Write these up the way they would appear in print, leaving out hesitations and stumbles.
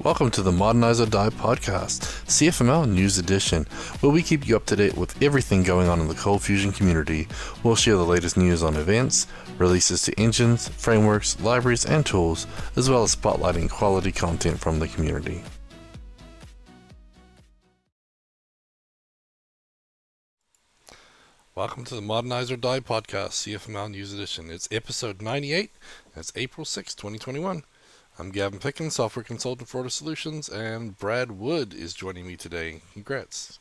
Welcome to the Modernize or Die podcast, CFML News Edition, where we keep you up to date with everything going on in the Cold Fusion community. We'll share the latest news on events, releases to engines, frameworks, libraries, and tools, as well as spotlighting quality content from the community. Welcome to the Modernize or Die podcast, CFML News Edition. It's episode 98, and it's April 6, 2021. I'm Gavin Pickens, software consultant for Ortus Solutions, and Brad Wood is joining me today. Congrats.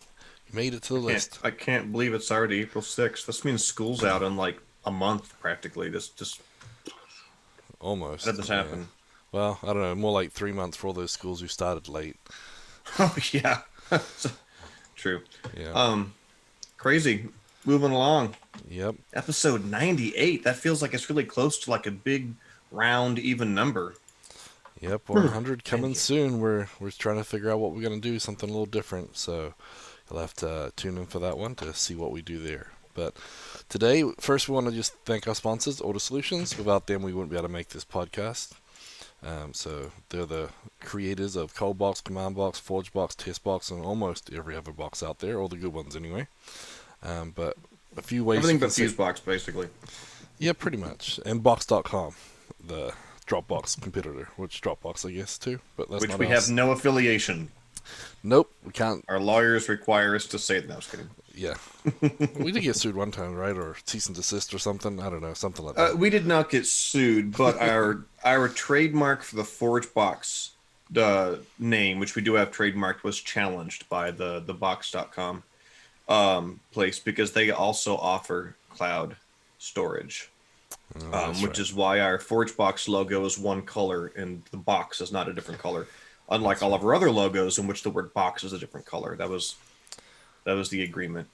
You made it to the list. I can't believe it's already April 6th. This means school's out in like a month, practically. Just almost. How did this happen? Well, I don't know, more like 3 months for all those schools who started late. Oh, yeah. True. Yeah. Crazy. Moving along. Yep. Episode 98. That feels like it's really close to like a big, round, even number. Yep, 100 coming soon. We're trying to figure out what we're going to do, something a little different. So you'll have to tune in for that one to see what we do there. But today, first we want to just thank our sponsors, Ortus Solutions. Without them, we wouldn't be able to make this podcast. So they're the creators of ColdBox, CommandBox, ForgeBox, TestBox, and almost every other box out there, all the good ones anyway. But a few ways. Everything but FuseBox, basically. Yeah, pretty much. And Box.com, the Dropbox competitor, which Dropbox, I guess, too. But that's which not we us. have no affiliation. Nope, we can't. Our lawyers require us to say it. No, I was kidding. Yeah. We did get sued one time, right? Or cease and desist or something. I don't know, something like that. We did not get sued, but our trademark for the ForgeBox name, which we do have trademarked, was challenged by the box.com place because they also offer cloud storage. Which is why our ForgeBox logo is one color and the box is not a different color, unlike all of our other logos in which the word box is a different color. That was the agreement.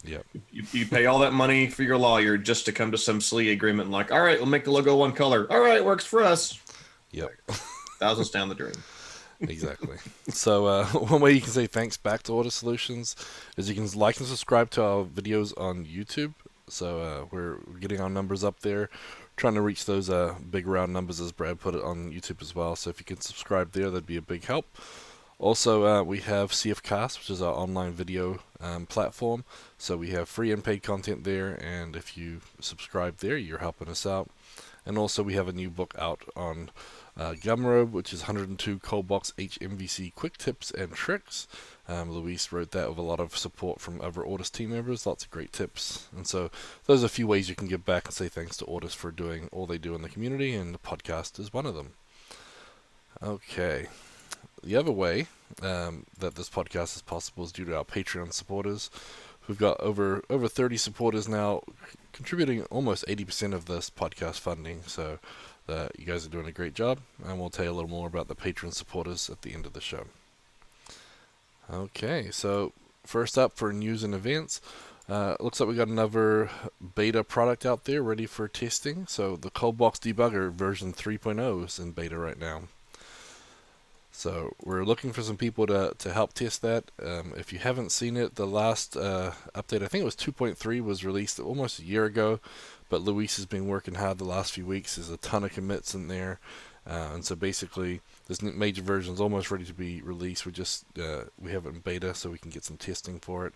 Yep. You pay all that money for your lawyer just to come to some silly agreement like, all right, we'll make the logo one color. All right, works for us. Yep. Thousands down the drain. Exactly. So one way you can say thanks back to Ortus Solutions is you can like and subscribe to our videos on YouTube. So we're getting our numbers up there, trying to reach those big round numbers as Brad put it on YouTube as well. So if you can subscribe there, that'd be a big help. Also, we have CFCasts, which is our online video platform. So we have free and paid content there, and if you subscribe there, you're helping us out. And also we have a new book out on Gumroad, which is 102 ColdBox HMVC quick tips and tricks. Luis wrote that with a lot of support from other Ortus team members, lots of great tips. And so there's a few ways you can give back and say thanks to Ortus for doing all they do in the community, and the podcast is one of them. Okay. The other way that this podcast is possible is due to our Patreon supporters. We've got over 30 supporters now, contributing almost 80% of this podcast funding. So you guys are doing a great job, and we'll tell you a little more about the Patreon supporters at the end of the show. Okay, so first up for news and events, looks like we got another beta product out there ready for testing. So the ColdBox Debugger version 3.0 is in beta right now. So we're looking for some people to help test that. If you haven't seen it, the last update, I think it was 2.3, was released almost a year ago, but Luis has been working hard the last few weeks. There's a ton of commits in there. And so basically, this major version is almost ready to be released. We have it in beta so we can get some testing for it.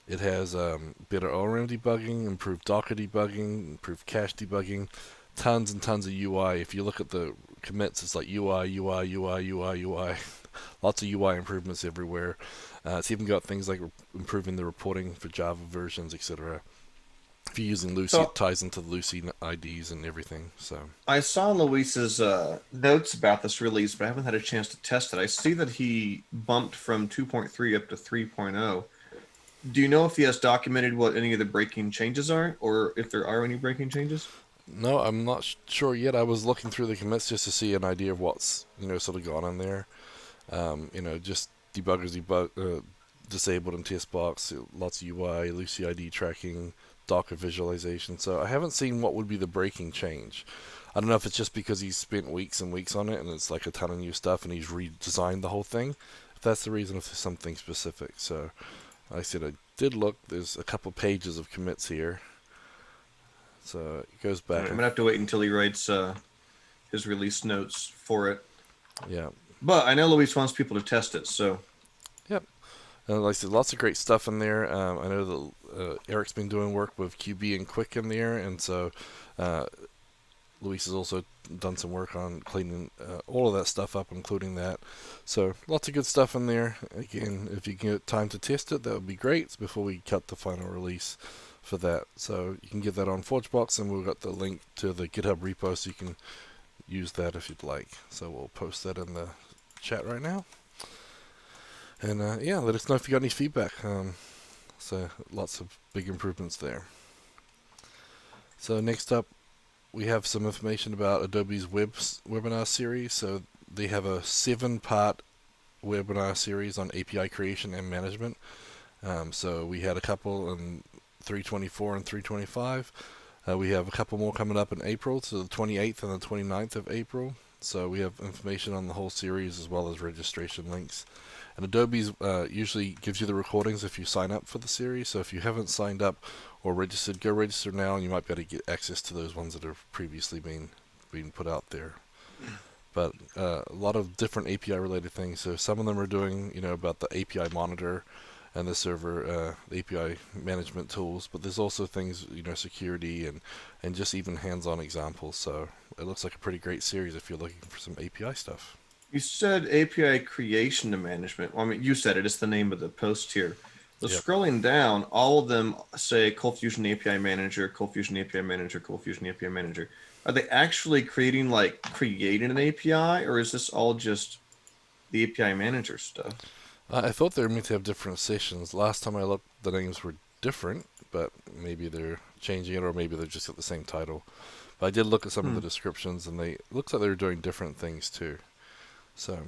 It has better ORM debugging, improved Docker debugging, improved cache debugging, tons and tons of UI. If you look at the commits, it's like UI. Lots of UI improvements everywhere. It's even got things like improving the reporting for Java versions, etc. If you're using Lucy, it ties into the Lucy IDs and everything. So I saw Luis's notes about this release, but I haven't had a chance to test it. I see that he bumped from 2.3 up to 3.0. Do you know if he has documented what any of the breaking changes are, or if there are any breaking changes? No, I'm not sure yet. I was looking through the commits just to see an idea of what's sort of gone on there. Just debuggers disabled in TestBox, lots of UI, Lucy ID tracking, Docker visualization. So I haven't seen what would be the breaking change. I don't know if it's just because he's spent weeks and weeks on it and it's like a ton of new stuff and he's redesigned the whole thing. If that's the reason, if there's something specific. So like I said, I did look. There's a couple pages of commits here. So it goes back. I'm going to have to wait until he writes his release notes for it. Yeah. But I know Luis wants people to test it, so Yep. And like I said, lots of great stuff in there. I know that Eric's been doing work with QB and Quick in there, and so uh, Luis has also done some work on cleaning all of that stuff up, including that. So lots of good stuff in there. Again, if you can get time to test it, that would be great before we cut the final release for that. So you can get that on ForgeBox, and we've got the link to the GitHub repo, so you can use that if you'd like. So we'll post that in the chat right now. And yeah, let us know if you got any feedback. So lots of big improvements there. So next up, we have some information about Adobe's webinar series. So they have a 7-part webinar series on API creation and management. So we had a couple in 324 and 325. We have a couple more coming up in April, so the 28th and the 29th of April. So we have information on the whole series as well as registration links. And Adobe's usually gives you the recordings if you sign up for the series. So if you haven't signed up or registered, go register now, and you might be able to get access to those ones that have previously been put out there. But a lot of different API related things. So some of them are doing, about the API monitor and the server, the API management tools. But there's also things, security and just even hands-on examples. So it looks like a pretty great series if you're looking for some API stuff. you said API creation and management. Well, I mean, you said it. It's the name of the post here. But Yep. scrolling down, all of them say Cold Fusion API Manager, Cold Fusion API Manager, Cold Fusion API Manager. Are they actually creating an API, or is this all just the API Manager stuff? I thought they were meant to have different sessions. Last time I looked, the names were different, but maybe they're changing it, or maybe they're just got the same title. But I did look at some of the descriptions, and it looks like they were doing different things too. So,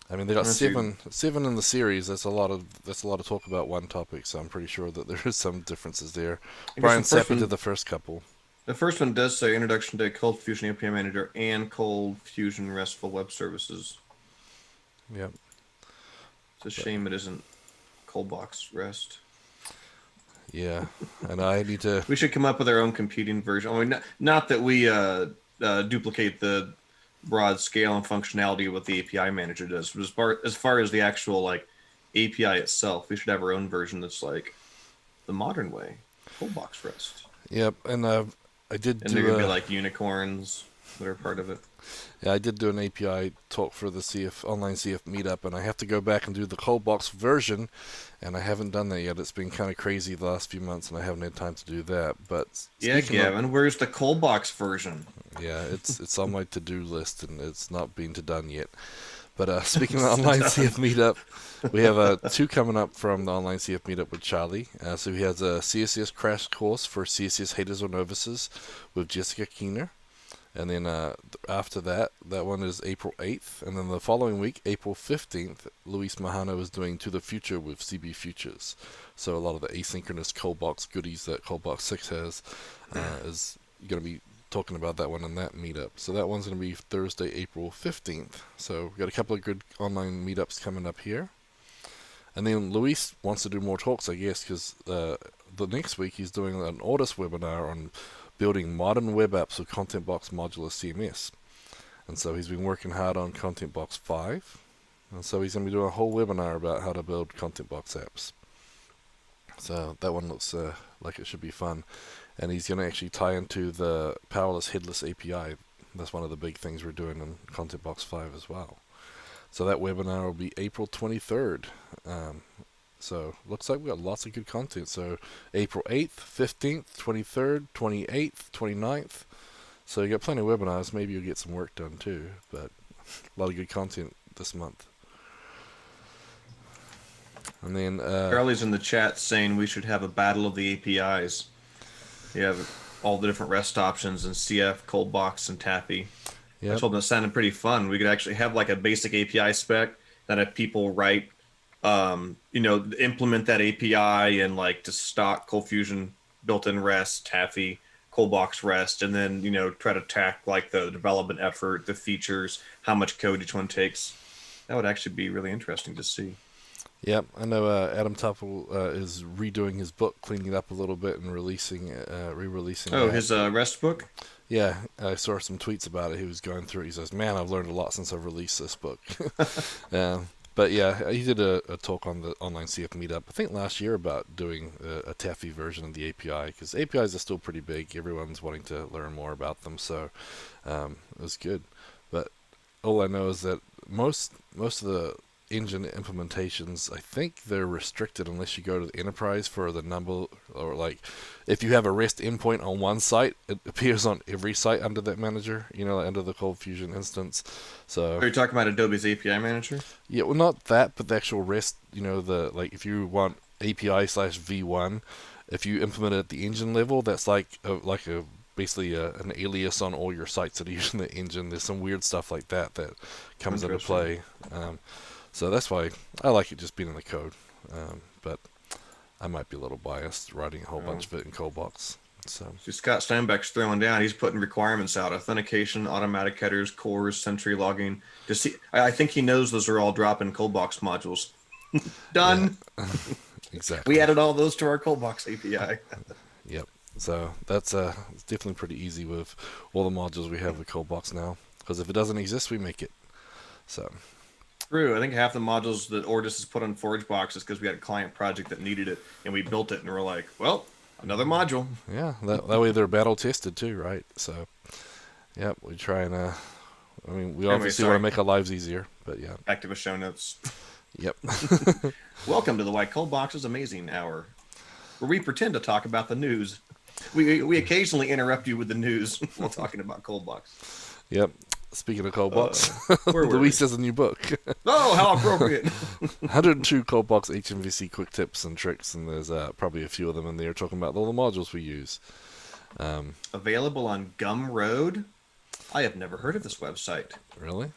I mean, they got seven in the series. That's a lot of talk about one topic. So I'm pretty sure that there is some differences there. Brian Sappi did the first couple. The first one does say Introduction to Cold Fusion API Manager and Cold Fusion RESTful Web Services. Yep. It's a shame it isn't ColdBox REST. Yeah, and I need to. We should come up with our own competing version. I mean, not that we duplicate the broad scale and functionality of what the API Manager does, but as far as the actual API itself, we should have our own version that's like the modern way, ColdBox REST. Yep, and I did. And do they're gonna be unicorns that are part of it. Yeah, I did do an API talk for the Online CF Meetup, and I have to go back and do the ColdBox version, and I haven't done that yet. It's been kind of crazy the last few months, and I haven't had time to do that. But yeah, Gavin, where's the ColdBox version? Yeah, it's on my to-do list, and it's not been done yet. But speaking of Online CF Meetup, we have 2 coming up from the Online CF Meetup with Charlie. So he has a CSS crash course for CSS haters or novices with Jessica Keener. And then after that one is April 8th. And then the following week, April 15th, Luis Mahano is doing To the Future with CB Futures. So a lot of the asynchronous ColdBox goodies that ColdBox 6 has is going to be talking about that one in that meetup. So that one's going to be Thursday, April 15th. So we've got a couple of good online meetups coming up here. And then Luis wants to do more talks, I guess, because the next week he's doing an Ortus webinar on building modern web apps with ContentBox modular CMS. And so he's been working hard on ContentBox 5. And so he's going to be doing a whole webinar about how to build ContentBox apps. So that one looks like it should be fun. And he's going to actually tie into the Powerless Headless API. That's one of the big things we're doing in ContentBox 5 as well. So that webinar will be April 23rd. So looks like we've got lots of good content. So April 8th, 15th, 23rd, 28th, 29th. So you got plenty of webinars. Maybe you'll get some work done too. But a lot of good content this month. And then Charlie's in the chat saying we should have a battle of the APIs. You have all the different REST options in CF, ColdBox, and Taffy. Yep. I told them it sounded pretty fun. We could actually have a basic API spec that if people write, implement that API and to stock Cold Fusion built-in REST, Taffy, ColdBox REST, and then try to tack the development effort, the features, how much code each one takes. That would actually be really interesting to see. Yep, I know Adam Tuffle is redoing his book, cleaning it up a little bit and re-releasing Oh, his REST book? Yeah, I saw some tweets about it. He was going through it. He says, "Man, I've learned a lot since I've released this book." But yeah, he did a talk on the Online CF Meetup, I think last year, about doing a TAFE version of the API, because APIs are still pretty big. Everyone's wanting to learn more about them, so it was good. But all I know is that most of the engine implementations, I think they're restricted unless you go to the enterprise for the number, or like if you have a REST endpoint on one site, it appears on every site under that manager, like under the Cold Fusion instance. So Are you talking about Adobe's API manager? yeah, well, not that, but the actual REST, the like if you want API/v1, if you implement it at the engine level, that's like a basically an alias on all your sites that are using the engine. There's some weird stuff like that comes into play. So that's why I like it just being in the code. But I might be a little biased writing a whole bunch of it in ColdBox. So Scott Steinbeck's throwing down. He's putting requirements out: authentication, automatic headers, cores, sentry logging. I think he knows those are all drop-in ColdBox modules. Done. Yeah. Exactly. We added all those to our ColdBox API. Yep. So that's it's definitely pretty easy with all the modules we have with ColdBox now. Because if it doesn't exist, we make it. So. True. I think half the modules that Ortus has put on ForgeBox is because we had a client project that needed it, and we built it, and we're like, well, another module. Yeah, that way they're battle tested too, right? So, yep, we try and we obviously want to make our lives easier, but yeah. Back to the show notes. Yep. Welcome to the Why ColdBox is Amazing Hour, where we pretend to talk about the news. We occasionally interrupt you with the news while talking about ColdBox. Yep. Speaking of ColdBox, Luis has a new book. Oh, how appropriate. 102 ColdBox HMVC quick tips and tricks, and there's probably a few of them in there talking about all the modules we use. Available on Gumroad. I have never heard of this website. Really?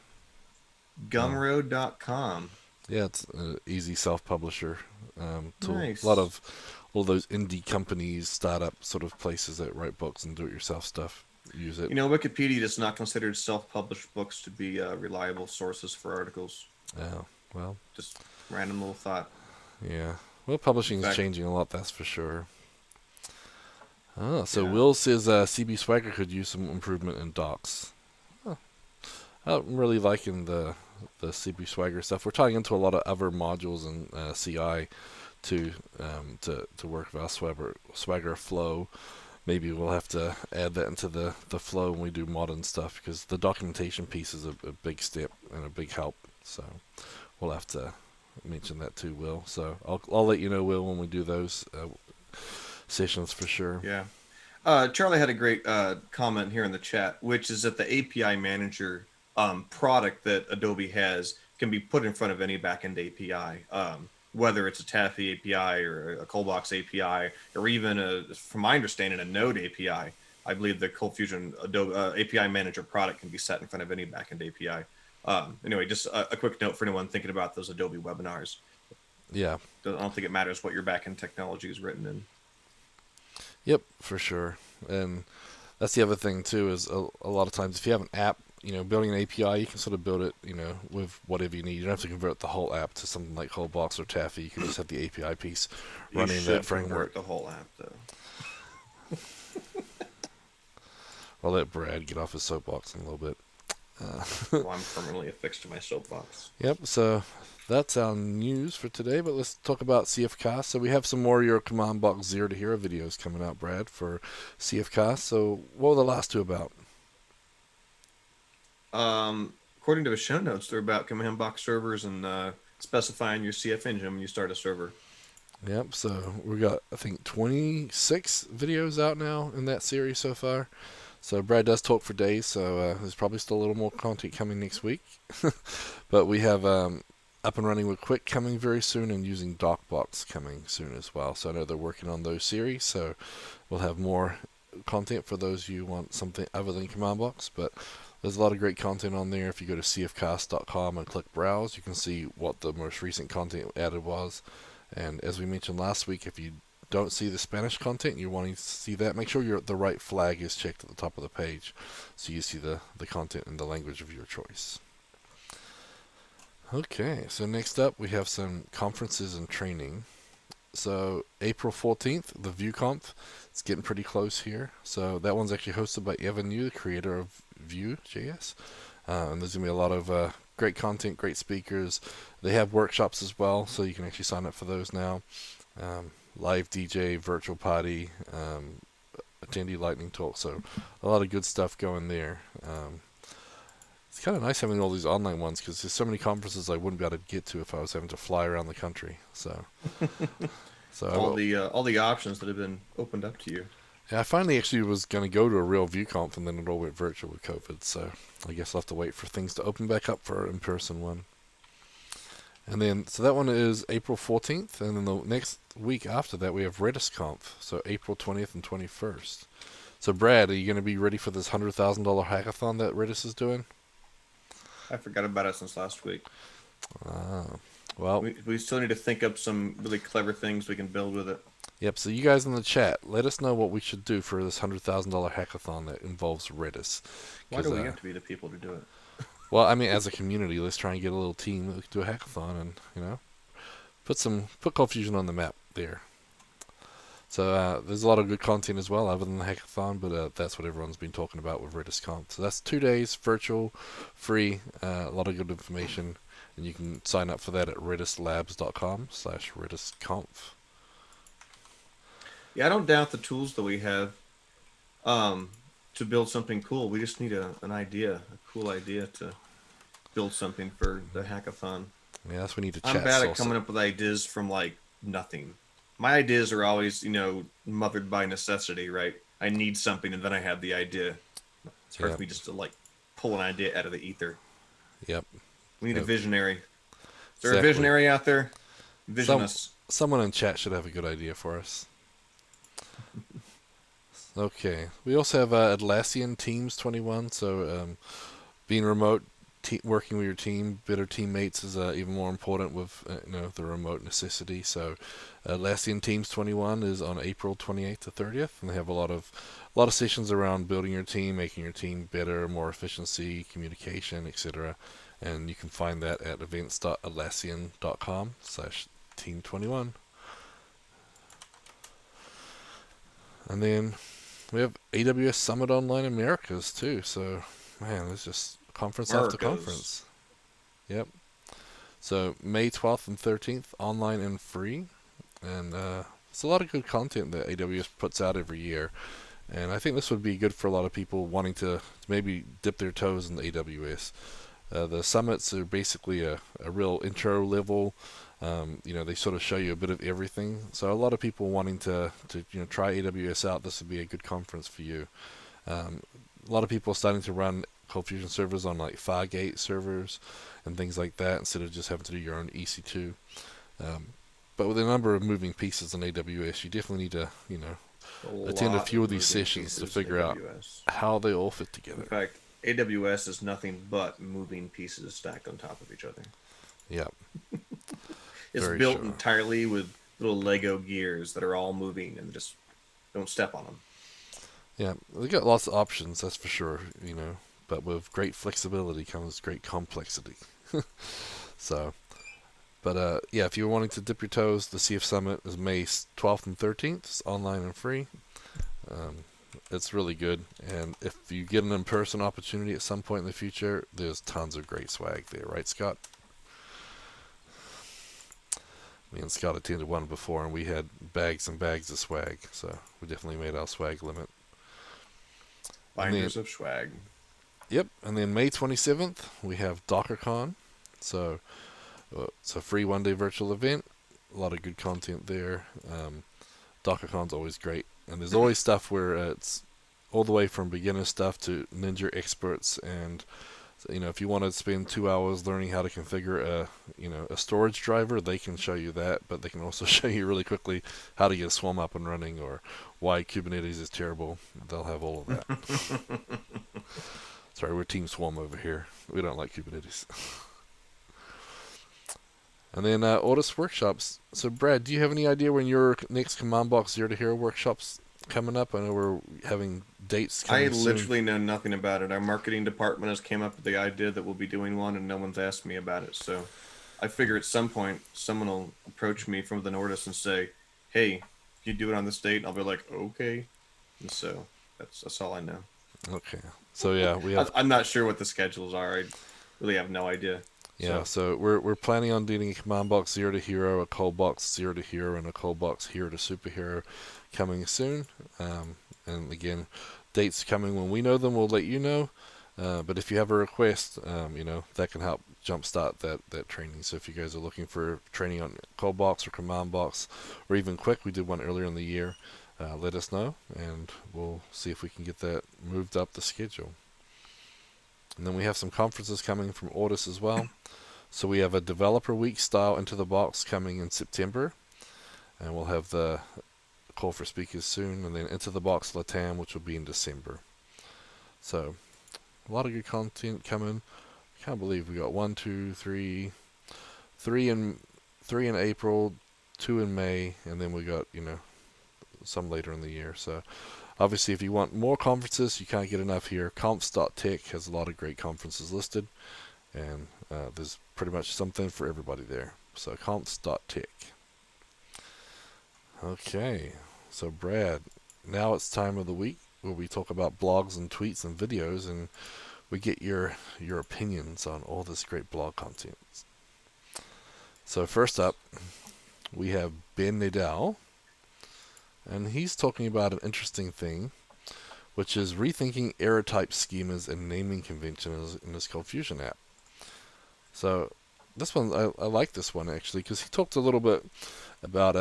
Gumroad.com. Yeah, it's an easy self-publisher tool. Nice. A lot of all those indie companies, startup sort of places that write books and do-it-yourself stuff use it. Wikipedia does not consider self-published books to be reliable sources for articles. Oh, well. Just random little thought. Yeah. Well, publishing is changing a lot, that's for sure. So Will says CB Swagger could use some improvement in docs. I'm really liking the CB Swagger stuff. We're tying into a lot of other modules in CI to work with our Swagger flow. Maybe we'll have to add that into the flow when we do modern stuff, because the documentation piece is a big step and a big help. So we'll have to mention that too, Will. So I'll let you know, Will, when we do those sessions for sure. Yeah. Charlie had a great comment here in the chat, which is that the API Manager product that Adobe has can be put in front of any backend API. Whether it's a TAFE API or a ColdBox API, or even, from my understanding, a Node API. I believe the Cold Fusion Adobe API Manager product can be set in front of any backend API. Anyway, just a quick note for anyone thinking about those Adobe webinars. Yeah. I don't think it matters what your backend technology is written in. Yep, for sure. And that's the other thing, too, is a lot of times if you have an app, building an API, you can sort of build it, with whatever you need. You don't have to convert the whole app to something like ColdBox or TAFE. You can just have the API piece running in that framework. The whole app, though. I'll let Brad get off his soapbox in a little bit. Well, I'm permanently affixed to my soapbox. Yep, so that's our news for today, but let's talk about CFCasts. So we have some more your ContentBox 0 to Hero videos coming out, Brad, for CFCasts. So what were the last two about? According to the show notes, they're about ContentBox servers and specifying your CF engine when you start a server. Yep, so we got, I think, 26 videos out now in that series so far. So Brad does talk for days, so there's probably still a little more content coming next week. But we have up and running with Quick coming very soon, and using DocBox coming soon as well. So I know they're working on those series, so we'll have more content for those who want something other than ContentBox. But there's a lot of great content on there. If you go to CFCasts.com and click Browse, you can see what the most recent content added was. And as we mentioned last week, if you don't see the Spanish content and you're wanting to see that, make sure the right flag is checked at the top of the page so you see the content in the language of your choice. Okay, so next up we have some conferences and training. So April 14th, the VueConf. It's getting pretty close here. So that one's actually hosted by Evan Yu, the creator of Vue.js. And there's going to be a lot of great content, great speakers. They have workshops as well, so you can actually sign up for those now. Live DJ, virtual party, attendee lightning talk. So a lot of good stuff going there. It's kind of nice having all these online ones because there's so many conferences I wouldn't be able to get to if I was having to fly around the country. So all the options that have been opened up to you. yeah, I finally actually was going to go to a real VueConf, and then it all went virtual with COVID. So I guess I'll have to wait for things to open back up for an in-person one. And then, so that one is April 14th, and then the next week after that we have RedisConf, so April 20th and 21st. So Brad, are you going to be ready for this $100,000 hackathon that Redis is doing? I forgot about it since last week. Well, we still need to think up some really clever things we can build with it. Yep, so you guys in the chat, let us know what we should do for this $100,000 hackathon that involves Redis. Why do we have to be the people to do it? Well, I mean, as a community, let's try and get a little team that can do a hackathon and, put Cold Fusion on the map there. So there's a lot of good content as well other than the hackathon, but that's what everyone's been talking about with RedisConf. So that's 2 days, virtual, free, a lot of good information, and you can sign up for that at redislabs.com/RedisConf. Yeah, I don't doubt the tools that we have to build something cool. We just need an idea, a cool idea to build something for the hackathon. Yeah, that's what we need to chat. I'm bad at coming up with ideas from like nothing. My ideas are always, mothered by necessity, right? I need something and then I have the idea. It's hard for me just to like pull an idea out of the ether. Yep. We need a visionary. Is there a visionary out there? Vision us. Someone in chat should have a good idea for us. Okay. We also have Atlassian Teams 21. So being remote, working with your team, better teammates is even more important with the remote necessity. So Atlassian Teams 21 is on April 28th to 30th, and they have a lot of sessions around building your team, making your team better, more efficiency, communication, etc. And you can find that at events.atlassian.com/team21. And then we have AWS Summit Online Americas too. So, man, it's just conference after conference. Yep. So May 12th and 13th, online and free. And it's a lot of good content that AWS puts out every year. And I think this would be good for a lot of people wanting to maybe dip their toes in AWS. The summits are basically a real intro level. They sort of show you a bit of everything. So a lot of people wanting to try AWS out, this would be a good conference for you. A lot of people are starting to run Cold Fusion servers on like Fargate servers and things like that instead of just having to do your own EC2. But with a number of moving pieces in AWS, you definitely need to, attend a few of these sessions to figure out how they all fit together. In fact, AWS is nothing but moving pieces stacked on top of each other. Yep. It's built entirely with little Lego gears that are all moving and just don't step on them. Yeah, they got lots of options, that's for sure, but with great flexibility comes great complexity. So, but if you're wanting to dip your toes, the CF Summit is May 12th and 13th. It's online and free. It's really good, and if you get an in-person opportunity at some point in the future, there's tons of great swag there, right, Scott? Me and Scott attended one before, and we had bags and bags of swag, so we definitely made our swag limit. Binders of swag. Yep, and then May 27th, we have Dockercon. So it's a free one-day virtual event. A lot of good content there. Dockercon's always great. And there's always stuff where it's all the way from beginner stuff to ninja experts. And, if you want to spend 2 hours learning how to configure a storage driver, they can show you that. But they can also show you really quickly how to get a Swarm up and running or why Kubernetes is terrible. They'll have all of that. Sorry, we're Team Swarm over here. We don't like Kubernetes. And then Ortus workshops. So Brad, do you have any idea when your next CommandBox Zero to Hero workshop's coming up? I know we're having dates coming soon. Literally know nothing about it. Our marketing department has came up with the idea that we'll be doing one, and no one's asked me about it. So I figure at some point someone will approach me from the Ortus and say, hey, you do it on this date, and I'll be like, okay. And so that's all I know. Okay. So yeah, we have I'm not sure what the schedules are. I really have no idea. yeah. So So we're planning on doing a CommandBox 0 to Hero, a ColdBox 0 to Hero, and a ColdBox Hero to Superhero coming soon. And again, dates coming when we know them. We'll let you know. But if you have a request, that can help jumpstart that training. So if you guys are looking for training on ColdBox or CommandBox, or even Quick, we did one earlier in the year. Let us know, and we'll see if we can get that moved up the schedule. And then we have some conferences coming from Ortus as well. So we have a Developer Week style Into the Box coming in September, and we'll have the call for speakers soon, and then Into the Box Latam, which will be in December. So a lot of good content coming. I can't believe we got 1, 2, 3, 3 in April, 2 in May, and then we got some later in the year. So obviously, if you want more conferences, you can't get enough here. Comps.tech has a lot of great conferences listed, and there's pretty much something for everybody there. So comps.tech. Okay, so Brad, now it's time of the week where we talk about blogs and tweets and videos, and we get your opinions on all this great blog content. So first up, we have Ben Nadal, and he's talking about an interesting thing, which is rethinking error type schemas and naming conventions in this Cold Fusion app. So this one, I like this one actually, because he talked a little bit about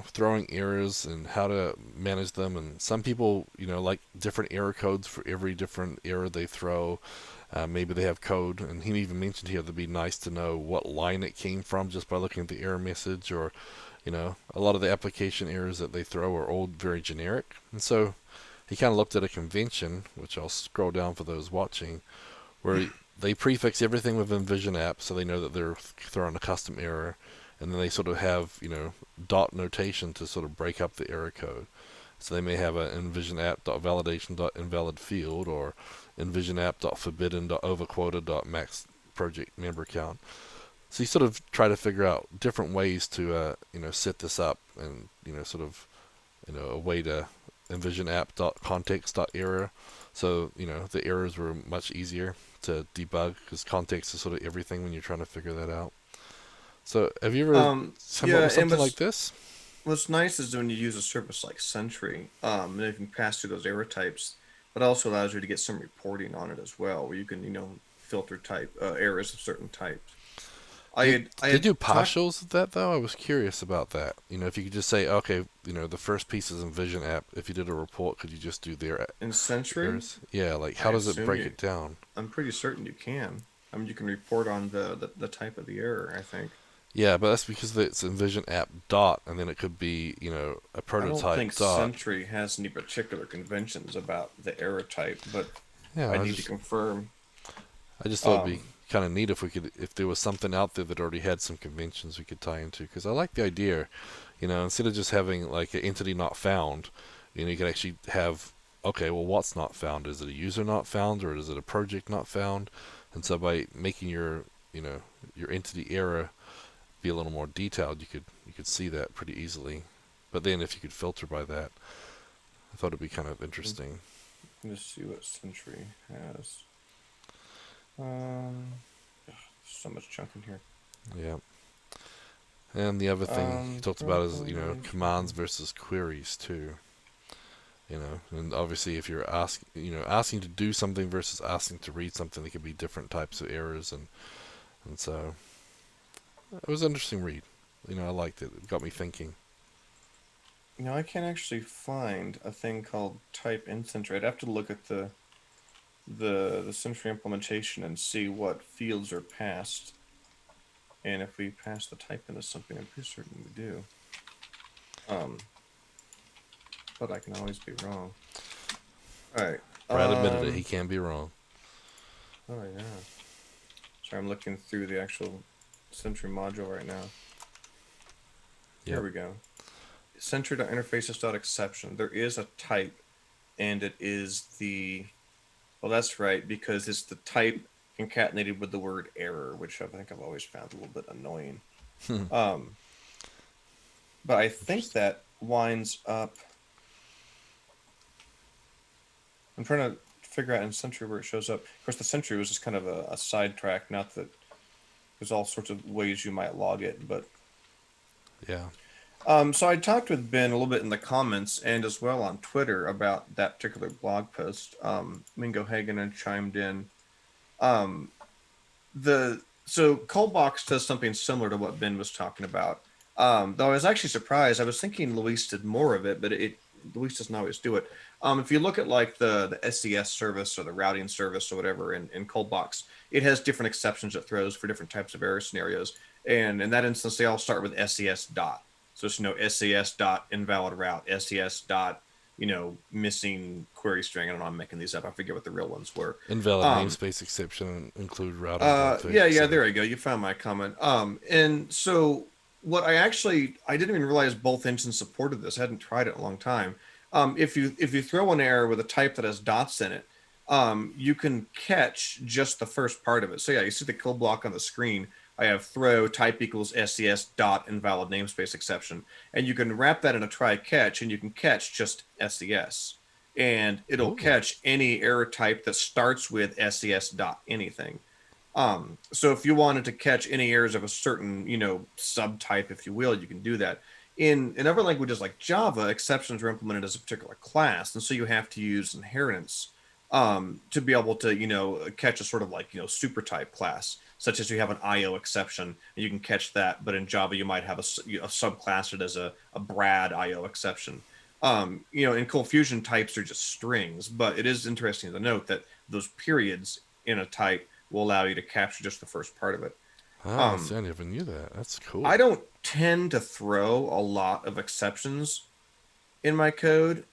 throwing errors and how to manage them. And some people like different error codes for every different error they throw. Maybe they have code, and he even mentioned here that'd be nice to know what line it came from just by looking at the error message, or a lot of the application errors that they throw are all very generic. And so he kind of looked at a convention, which I'll scroll down for those watching, where they prefix everything with Envision app so they know that they're throwing a custom error, and then they sort of have dot notation to sort of break up the error code. So they may have an envision app.validation.invalid field, or envision app.forbidden.overquota.max project member count. So you sort of try to figure out different ways to set this up, and a way to envision app.context.error. So the errors were much easier to debug, because context is sort of everything when you're trying to figure that out. So have you ever come up with something like this? What's nice is when you use a service like Sentry, and you can pass through those error types, but also allows you to get some reporting on it as well, where you can filter type errors of certain types. Did you do partials of that though? I was curious about that. If you could just say, okay, the first piece is Envision app. If you did a report, could you just do their in Sentry errors? Yeah, like how does it break it down? I'm pretty certain you can. I mean, you can report on the type of the error, I think. Yeah, but that's because it's Envision app dot, and then it could be a prototype. I don't think dot. Sentry has any particular conventions about the error type, but Yeah, I need to confirm. I just thought it'd be kind of neat if there was something out there that already had some conventions we could tie into, because I like the idea, instead of just having like an entity not found, you can actually have, okay, well, what's not found? Is it a user not found, or is it a project not found? And so by making your entity error be a little more detailed, you could see that pretty easily. But then if you could filter by that, I thought it'd be kind of interesting. Let's see what Sentry has. So much junk in here. Yeah. And the other thing he talked about is commands versus queries too. And obviously if you're asking to do something versus asking to read something, they could be different types of errors, and so it was an interesting read. I liked it. It got me thinking. I can't actually find a thing called type in Sentry. I'd have to look at the Sentry implementation and see what fields are passed. And if we pass the type into something, I'm pretty certain we do. But I can always be wrong. All right. Brad admitted it. He can be wrong. Oh yeah. Sorry, I'm looking through the actual Sentry module right now. Here we go. Sentry.interfaces.exception. There is a type, and it is the... Well, that's right, because it's the type concatenated with the word error, which I think I've always found a little bit annoying. but I think that winds up. I'm trying to figure out in Sentry where it shows up. Of course, the Sentry was just kind of a sidetrack. Not that there's all sorts of ways you might log it, but Yeah. so I talked with Ben a little bit in the comments and as well on Twitter about that particular blog post. Mingo Hagen had chimed in. So ColdBox does something similar to what Ben was talking about. Though I was actually surprised. I was thinking Luis did more of it, but Luis doesn't always do it. If you look at like the SES service or the routing service or whatever in ColdBox, it has different exceptions it throws for different types of error scenarios. And in that instance, they all start with SES dot. So it's, SES dot invalid route, SES dot, missing query string. I don't know, I'm making these up. I forget what the real ones were. Invalid namespace exception include routing. Yeah, there you go. You found my comment. And so what I didn't even realize both engines supported this. I hadn't tried it in a long time. If you throw an error with a type that has dots in it, you can catch just the first part of it. So yeah, you see the kill block on the screen. I have throw type equals SES dot invalid namespace exception. And you can wrap that in a try catch, and you can catch just SES. And it'll catch any error type that starts with SES dot anything. So if you wanted to catch any errors of a certain, subtype, if you will, you can do that. In other languages like Java, exceptions are implemented as a particular class. And so you have to use inheritance to be able to, catch a sort of like, super type class, such as you have an IO exception, and you can catch that. But in Java, you might have a subclass it as a Brad IO exception. In Cold Fusion, types are just strings, but it is interesting to note that those periods in a type will allow you to capture just the first part of it. I never knew that. That's cool. I don't tend to throw a lot of exceptions in my code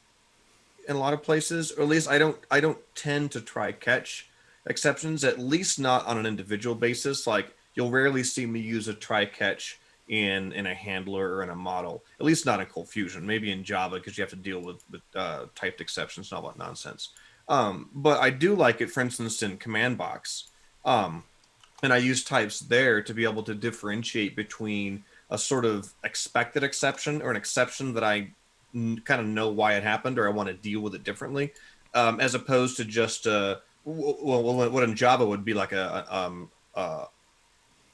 in a lot of places, or at least I don't tend to try catch exceptions, at least not on an individual basis. Like you'll rarely see me use a try catch in a handler or in a model, at least not in Cold Fusion, maybe in Java, because you have to deal with typed exceptions and all that nonsense. But I do like it, for instance, in ContentBox. And I use types there to be able to differentiate between a sort of expected exception or an exception that I kind of know why it happened or I want to deal with it differently, as opposed to just what in Java would be like a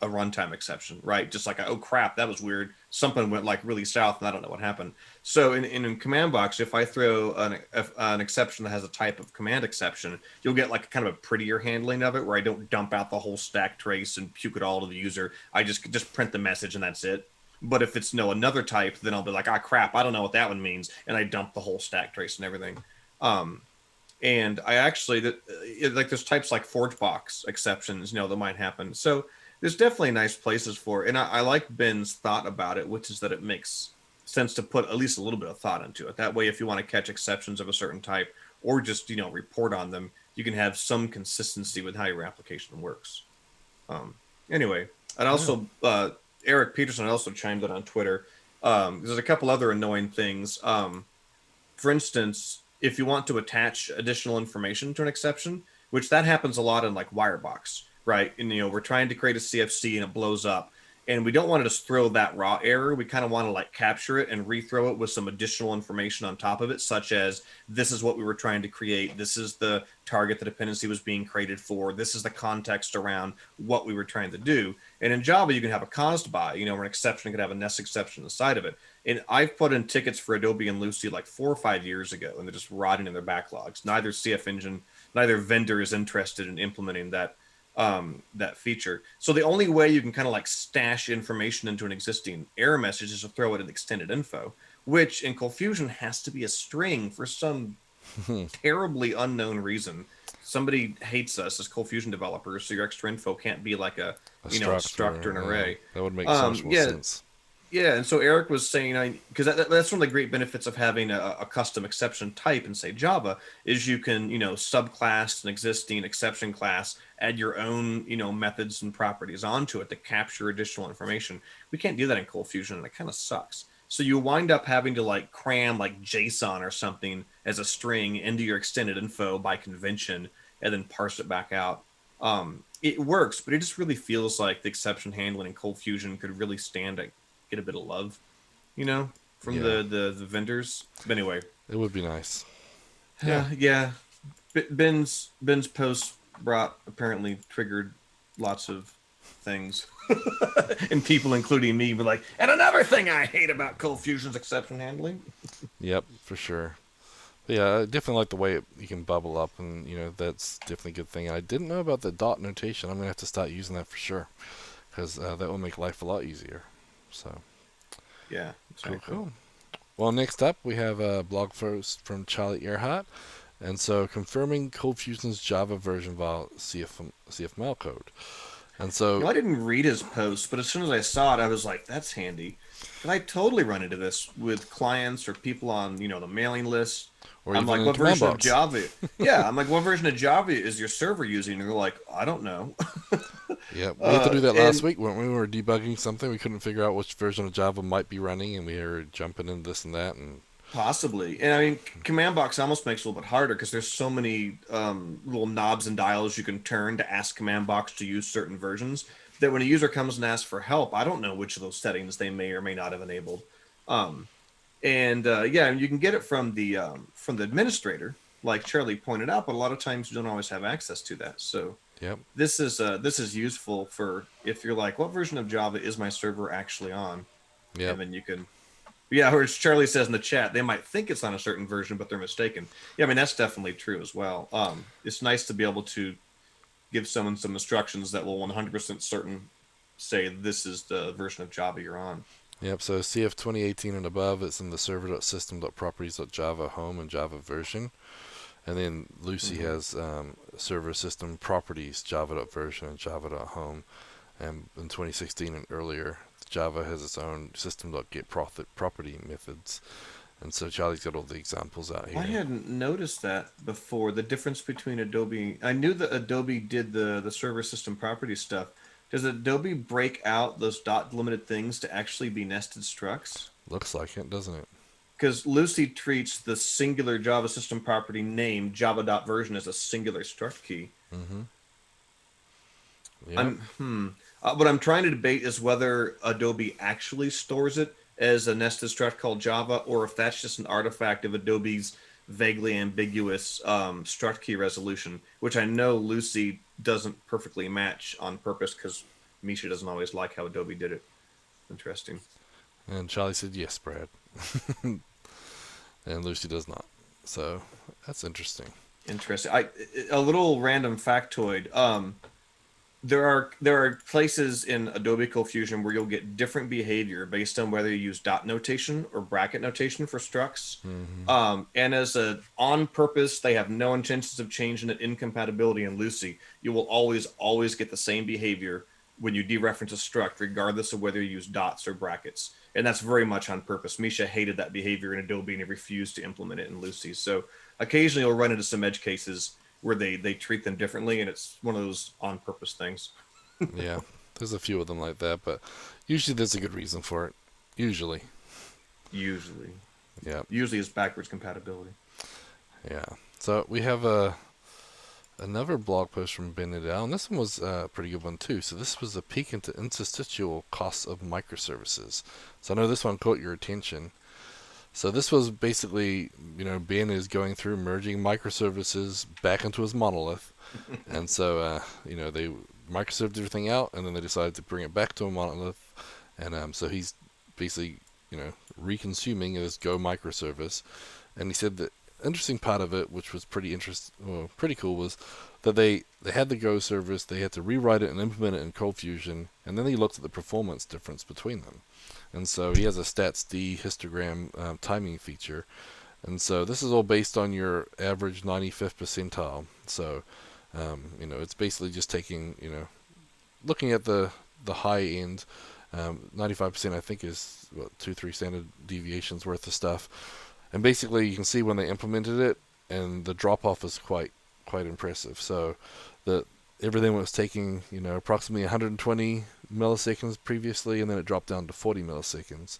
runtime exception, right? Just like, oh crap, that was weird. Something went like really south and I don't know what happened. So in ContentBox, if I throw an exception that has a type of command exception, you'll get like kind of a prettier handling of it where I don't dump out the whole stack trace and puke it all to the user. I just print the message and that's it. But if it's another type, then I'll be like, ah, crap, I don't know what that one means. And I dump the whole stack trace and everything. And I actually, like there's types like ForgeBox exceptions, that might happen. So there's definitely nice places for it. And I like Ben's thought about it, which is that it makes sense to put at least a little bit of thought into it. That way, if you want to catch exceptions of a certain type or just, report on them, you can have some consistency with how your application works. Anyway, and also, Eric Peterson also chimed in on Twitter. There's a couple other annoying things. For instance, if you want to attach additional information to an exception, which that happens a lot in like Wirebox, right? And, we're trying to create a CFC and it blows up and we don't want to just throw that raw error. We kind of want to like capture it and rethrow it with some additional information on top of it, such as this is what we were trying to create. This is the target the dependency was being created for. This is the context around what we were trying to do. And in Java, you can have a const by, where an exception could have a nest exception inside of it. And I've put in tickets for Adobe and Lucy like 4 or 5 years ago, and they're just rotting in their backlogs. Neither vendor is interested in implementing that feature. So the only way you can kind of like stash information into an existing error message is to throw it in extended info, which in Cold Fusion has to be a string for some terribly unknown reason. Somebody hates us as Cold Fusion developers, so your extra info can't be like a struct or an array. That would make so much more sense. Yeah, and so Eric was saying, because that's one of the great benefits of having a custom exception type in, say, Java, is you can, subclass an existing exception class, add your own, methods and properties onto it to capture additional information. We can't do that in Cold Fusion, and it kind of sucks. So you wind up having to like cram like JSON or something as a string into your extended info by convention, and then parse it back out. It works, but it just really feels like the exception handling in Cold Fusion could really get a bit of love. from Yeah. the vendors. But anyway, It would be nice. Yeah. yeah. Ben's post apparently triggered lots of things, and people, including me, were like, and another thing I hate about Cold Fusion's exception handling. Yep, for sure. But yeah, I definitely like the way you can bubble up, and that's definitely a good thing. I didn't know about the dot notation. I'm gonna have to start using that for sure, because that will make life a lot easier. So Yeah, exactly. cool. Well, next up we have a blog post from Charlie Earhart, and so confirming Cold Fusion's Java version via CFML code. And so I didn't read his post, but as soon as I saw it, I was like, "That's handy." And I totally run into this with clients or people on, the mailing list. or I'm even like, in "What version of ContentBox. Java?" Yeah, I'm like, "What version of Java is your server using?" And they're like, "I don't know." Yeah, we had to do that last And week when we were debugging something. We couldn't figure out which version of Java might be running, and we were jumping into this and that. And possibly, and I mean, CommandBox almost makes it a little bit harder because there's so many little knobs and dials you can turn to ask CommandBox to use certain versions that when a user comes and asks for help, I don't know which of those settings they may or may not have enabled. Yeah, you can get it from the administrator, like Charlie pointed out, but a lot of times you don't always have access to that. So yep, this is useful for if you're like, what version of Java is my server actually on? yep, And then you can, yeah, or as Charlie says in the chat, they might think it's on a certain version, but they're mistaken. Yeah, I mean, that's definitely true as well. It's nice to be able to give someone some instructions that will 100% certain say this is the version of Java you're on. yep. So CF 2018 and above, it's in the server.system.properties.java home and Java version. And then Lucy has server system properties java.version and java.home. And in 2016 and earlier, Java has its own system.getProperty methods. And so Charlie's got all the examples out here. I hadn't noticed that before. The difference between Adobe. I knew that Adobe did the server system property stuff. Does Adobe break out those dot delimited things to actually be nested structs? Looks like it, doesn't it? Because Lucy treats the singular Java system property name java.version as a singular struct key. Mm-hmm. Yep. What I'm trying to debate is whether Adobe actually stores it as a nested struct called Java, or if that's just an artifact of Adobe's vaguely ambiguous struct key resolution, which I know Lucy doesn't perfectly match on purpose because Misha doesn't always like how Adobe did it. Interesting. And Charlie said, yes, Brad. And Lucy does not. So that's interesting. Interesting. A little random factoid. There are places in Adobe Cold Fusion where you'll get different behavior based on whether you use dot notation or bracket notation for structs. Mm-hmm. And as on purpose, they have no intentions of changing it. Incompatibility in Lucy, you will always get the same behavior when you dereference a struct, regardless of whether you use dots or brackets. And that's very much on purpose. Misha hated that behavior in Adobe and he refused to implement it in Lucy. So occasionally you'll run into some edge cases where they treat them differently, and it's one of those on purpose things. Yeah, there's a few of them like that, but usually there's a good reason for it. Usually. Yeah. Usually it's backwards compatibility. Yeah. So we have another blog post from Ben Nadal, and this one was a pretty good one too. So this was a peek into interstitial costs of microservices. So I know this one caught your attention. So this was basically, Ben is going through merging microservices back into his monolith. And so, they microserved everything out, and then they decided to bring it back to a monolith. And so he's basically, reconsuming this Go microservice. And he said the interesting part of it, which was pretty cool, was that they had the Go service, they had to rewrite it and implement it in Cold Fusion, and then he looked at the performance difference between them. And so he has a stats-D histogram timing feature. And so this is all based on your average 95th percentile. So, it's basically just taking, looking at the high end, 95% I think is 2-3 standard deviations worth of stuff. And basically you can see when they implemented it, and the drop-off is quite impressive. So everything was taking, approximately 120 milliseconds previously, and then it dropped down to 40 milliseconds.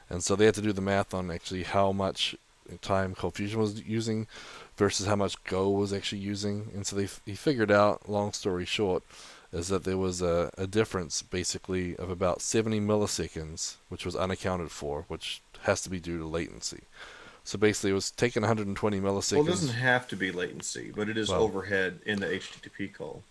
And so they had to do the math on actually how much time Cold Fusion was using versus how much Go was actually using. And so he figured out, long story short, is that there was a difference basically of about 70 milliseconds, which was unaccounted for, which has to be due to latency. So basically, it was taking 120 milliseconds. Well, it doesn't have to be latency, but it is Well, overhead in the HTTP call.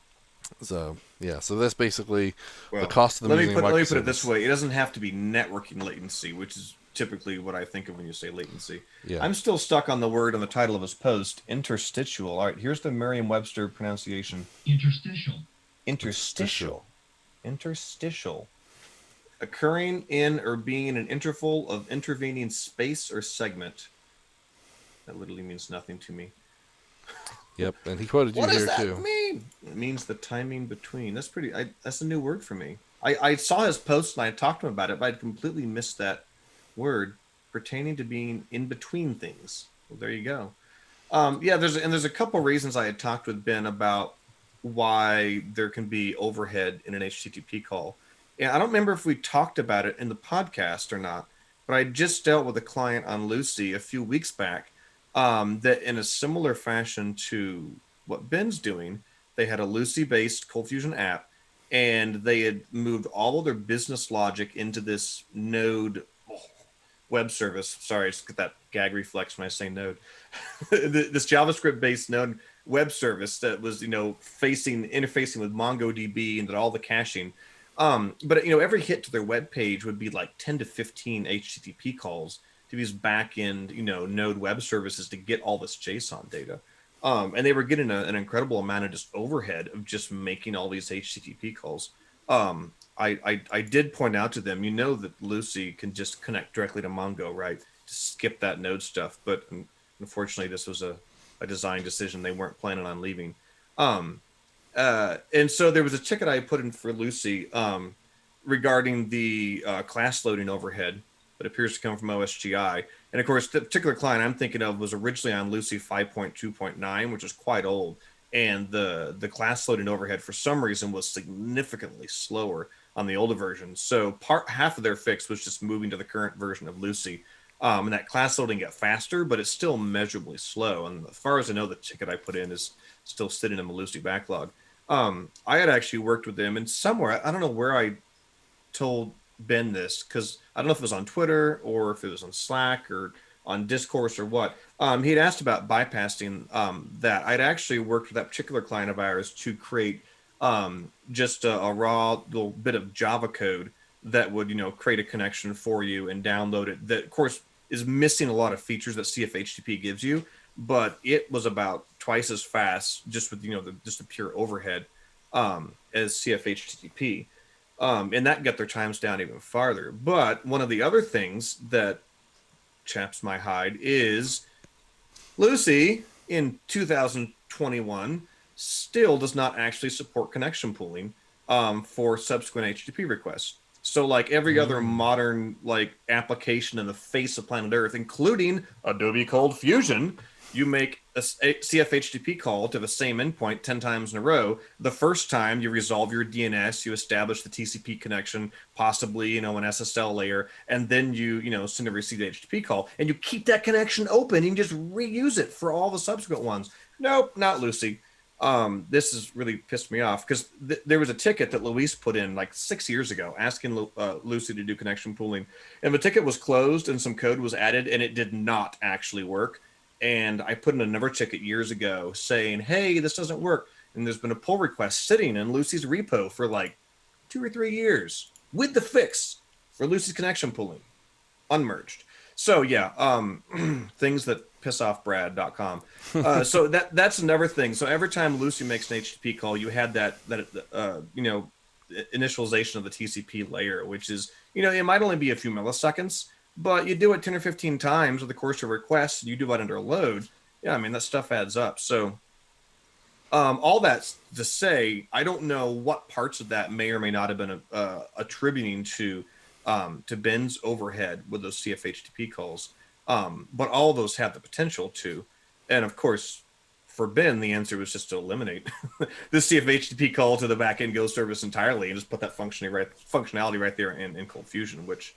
so yeah, so that's basically the Well, cost of them using let me put it this microservice. way: it doesn't have to be networking latency, which is typically what I think of when you say latency. Yeah, I'm still stuck on the word on the title of his post, interstitial. All right, here's the Merriam-Webster pronunciation: Interstitial. interstitial. Interstitial. Occurring in or being an interval of intervening space or segment. That literally means nothing to me. yep. And he quoted you What does here that too. mean? It means the timing between. That's pretty. That's a new word for me. I saw his post and I talked to him about it, but I'd completely missed that word pertaining to being in between things. Well, there you go. Yeah, there's a couple reasons I had talked with Ben about why there can be overhead in an HTTP call. And I don't remember if we talked about it in the podcast or not, but I just dealt with a client on Lucy a few weeks back that in a similar fashion to what Ben's doing, they had a Lucy-based Cold Fusion app, and they had moved all of their business logic into this Node web service. Sorry, I just get that gag reflex when I say Node. This JavaScript-based Node web service that was, interfacing with MongoDB and did all the caching. But every hit to their web page would be like 10 to 15 HTTP calls to these back-end, Node web services to get all this JSON data. And they were getting an incredible amount of just overhead of just making all these HTTP calls. I did point out to them, that Lucy can just connect directly to Mongo, right? Just skip that Node stuff. But unfortunately, this was a design decision they weren't planning on leaving. And so there was a ticket I put in for Lucy regarding the class loading overhead that appears to come from OSGI. And of course, the particular client I'm thinking of was originally on Lucy 5.2.9, which is quite old. And the class loading overhead, for some reason, was significantly slower on the older version. So half of their fix was just moving to the current version of Lucy. And that class loading got faster, but it's still measurably slow. And as far as I know, the ticket I put in is still sitting in the Lucy backlog. I had actually worked with them, and somewhere, I don't know where I told Ben this, because I don't know if it was on Twitter or if it was on Slack or on Discourse or what. He had asked about bypassing that. I'd actually worked with that particular client of ours to create just a raw little bit of Java code that would, create a connection for you and download it. That, of course, is missing a lot of features that CFHTTP gives you, but it was about twice as fast just with, just the pure overhead as CFHTTP. And that got their times down even farther. But one of the other things that chaps my hide is Lucy in 2021 still does not actually support connection pooling for subsequent HTTP requests. So like every other modern application in the face of planet Earth, including Adobe Cold Fusion, you make a CFHTTP call to the same endpoint 10 times in a row. The first time you resolve your DNS, you establish the TCP connection, possibly, an SSL layer, and then you, send and receive the HTTP call, and you keep that connection open. You can just reuse it for all the subsequent ones. Nope, not Lucy. This has really pissed me off because there was a ticket that Luis put in like 6 years ago asking Lucy to do connection pooling, and the ticket was closed and some code was added and it did not actually work. And I put in another ticket years ago saying, hey, this doesn't work. And there's been a pull request sitting in Lucy's repo for like 2 or 3 years with the fix for Lucy's connection pooling, unmerged. So yeah, things that piss off Brad.com. So that's another thing. So every time Lucy makes an HTTP call, you had that initialization of the TCP layer, which is, it might only be a few milliseconds, but you do it 10 or 15 times over the course of requests, and you do it under a load. Yeah, I mean, that stuff adds up. So all that's to say, I don't know what parts of that may or may not have been attributing to Ben's overhead with those CFHTTP calls. But all of those have the potential to. And of course, for Ben, the answer was just to eliminate the CFHTTP call to the backend Go service entirely and just put that functionality right there in Cold Fusion, which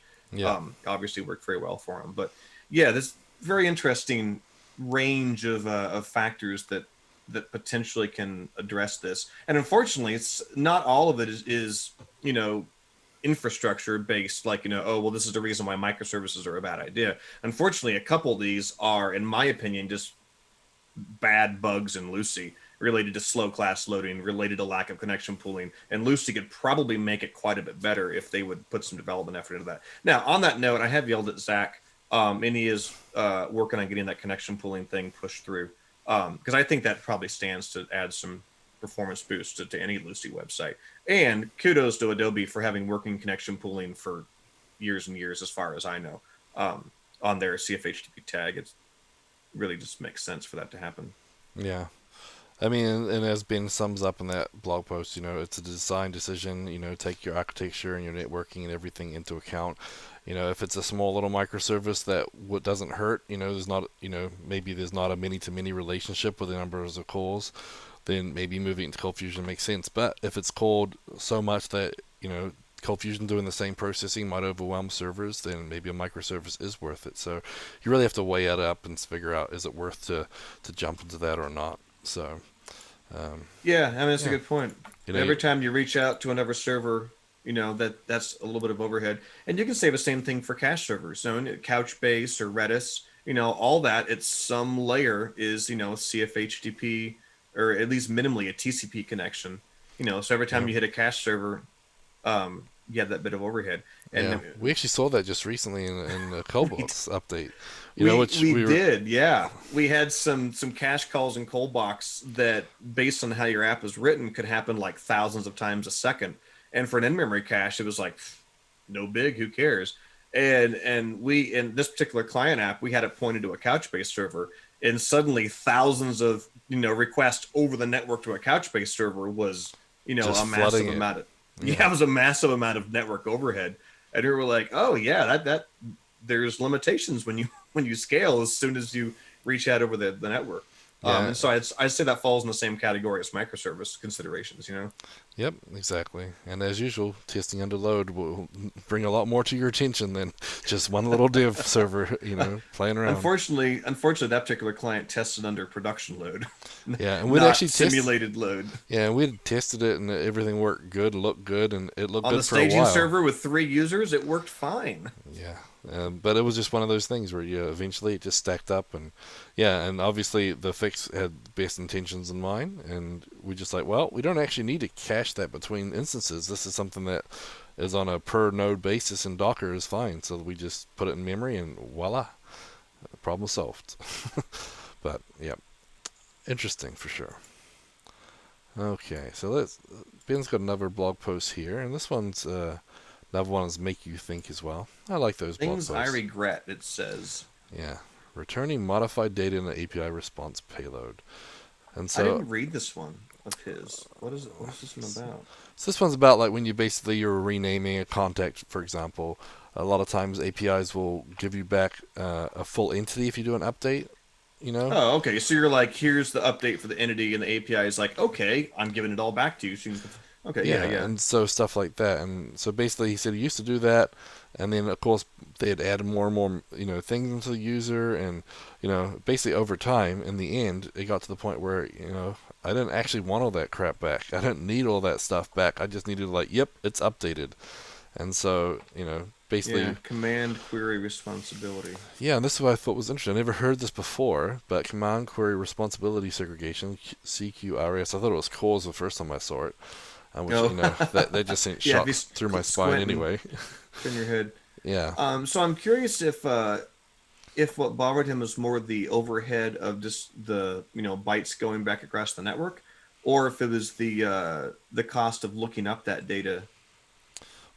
obviously worked very well for him. But yeah, this very interesting range of factors that that potentially can address this. And unfortunately, it's not all of it is infrastructure based, like, oh, well, this is the reason why microservices are a bad idea. Unfortunately, a couple of these are, in my opinion, just bad bugs in Lucy related to slow class loading, related to lack of connection pooling. And Lucy could probably make it quite a bit better if they would put some development effort into that. Now, on that note, I have yelled at Zach, and he is working on getting that connection pooling thing pushed through, because I think that probably stands to add some performance boost to any Lucy website. And kudos to Adobe for having working connection pooling for years and years, as far as I know, on their CFHTP tag. It really just makes sense for that to happen. Yeah. I mean, and as Ben sums up in that blog post, it's a design decision. Take your architecture and your networking and everything into account. If it's a small little microservice that doesn't hurt, there's not, maybe there's not a many-to-many relationship with the numbers of calls, then maybe moving to Cold Fusion makes sense. But if it's called so much that, Cold Fusion doing the same processing might overwhelm servers, then maybe a microservice is worth it. So you really have to weigh it up and figure out, is it worth to jump into that or not? So yeah, I mean, that's a good point. Every time you reach out to another server, that's a little bit of overhead. And you can say the same thing for cache servers. So Couchbase or Redis, all that, it's some layer is, CFHTP, or at least minimally a TCP connection. So every time you hit a cache server, you have that bit of overhead. And we actually saw that just recently in the ColdBox update. We did. We had some cache calls in ColdBox that, based on how your app is written, could happen like thousands of times a second. And for an in-memory cache, it was like, no big, who cares? And we, in this particular client app, we had it pointed to a Couchbase server, and suddenly thousands of requests over the network to a Couchbase server was a massive amount of it was a massive amount of network overhead. And we were like, oh yeah, that there's limitations when you scale as soon as you reach out over the network. And so I'd say that falls in the same category as microservice considerations, Yep, exactly. And as usual, testing under load will bring a lot more to your attention than just one little div server, playing around. Unfortunately, that particular client tested under production load. Yeah, and we'd actually simulated load. Yeah, and we tested it, and everything worked good, looked good, and it looked good for a while. On the staging server with 3 users, it worked fine. Yeah, but it was just one of those things where eventually it just stacked up, and and obviously the fix had best intentions in mind, and we just like, well, we don't actually need to cache that between instances. This is something that is on a per node basis in Docker is fine, so we just put it in memory, and voila, problem solved. But yeah, interesting for sure. Okay, so Ben's got another blog post here, and this one's another one is make you think as well. I like those blog posts. Things I regret, it says. Yeah, returning modified data in the API response payload. And so I didn't read this one of his. What is this one about? So this one's about like when you're renaming a contact, for example. A lot of times APIs will give you back a full entity if you do an update. Oh, okay. So you're like, here's the update for the entity, and the API is like, okay, I'm giving it all back to you. So okay, yeah. And so stuff like that. And so basically he said he used to do that, and then of course they had added more and more, things into the user, and, basically over time, in the end, it got to the point where, I didn't actually want all that crap back. I didn't need all that stuff back. I just needed yep, it's updated. And so, basically... command query responsibility. Yeah, and this is what I thought was interesting. I never heard this before, but command query responsibility segregation, CQRS, I thought it was cause the first time I saw it. Which, that just sent shots through my spine anyway. In your head. Yeah. So I'm curious if what bothered him was more the overhead of just the bytes going back across the network, or if it was the cost of looking up that data.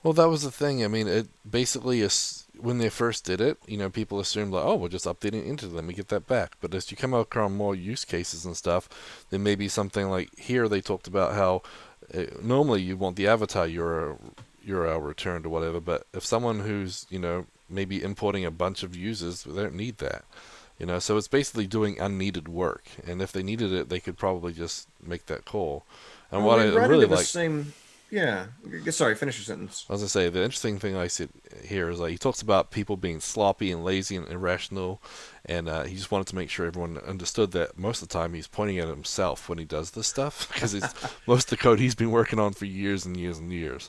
Well, that was the thing. I mean, it basically is when they first did it. People assumed oh, we're just updating into them, we get that back. But as you come across more use cases and stuff, then maybe something like here they talked about how normally you want the avatar URL returned or whatever, but if someone who's maybe importing a bunch of users, they don't need that. So it's basically doing unneeded work, and if they needed it, they could probably just make that call. And what I really like, Yeah. Sorry, finish your sentence. I was gonna say the interesting thing I see here is like he talks about people being sloppy and lazy and irrational, and he just wanted to make sure everyone understood that most of the time he's pointing at himself when he does this stuff because it's most of the code he's been working on for years and years and years.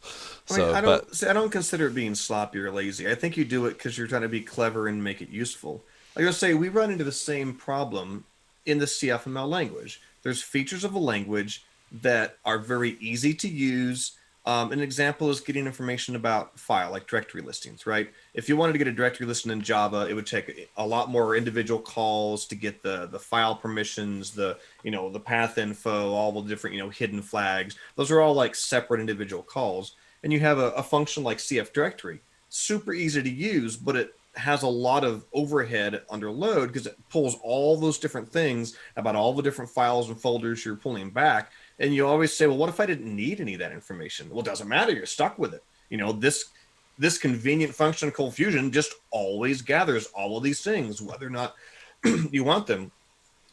I mean, So, but I don't consider it being sloppy or lazy. I think you do it because you're trying to be clever and make it useful. Like I say, we run into the same problem in the CFML language. There's features of a language that are very easy to use. An example is getting information about file, like directory listings, right? If you wanted to get a directory listing in Java, it would take a lot more individual calls to get the file permissions, the path info, all the different hidden flags. Those are all like separate individual calls. And you have a function like CF directory, super easy to use, but it has a lot of overhead under load because it pulls all those different things about all the different files and folders you're pulling back. And you always say, well, what if I didn't need any of that information? Well, it doesn't matter. You're stuck with it. This convenient function in Cold Fusion just always gathers all of these things, whether or not you want them.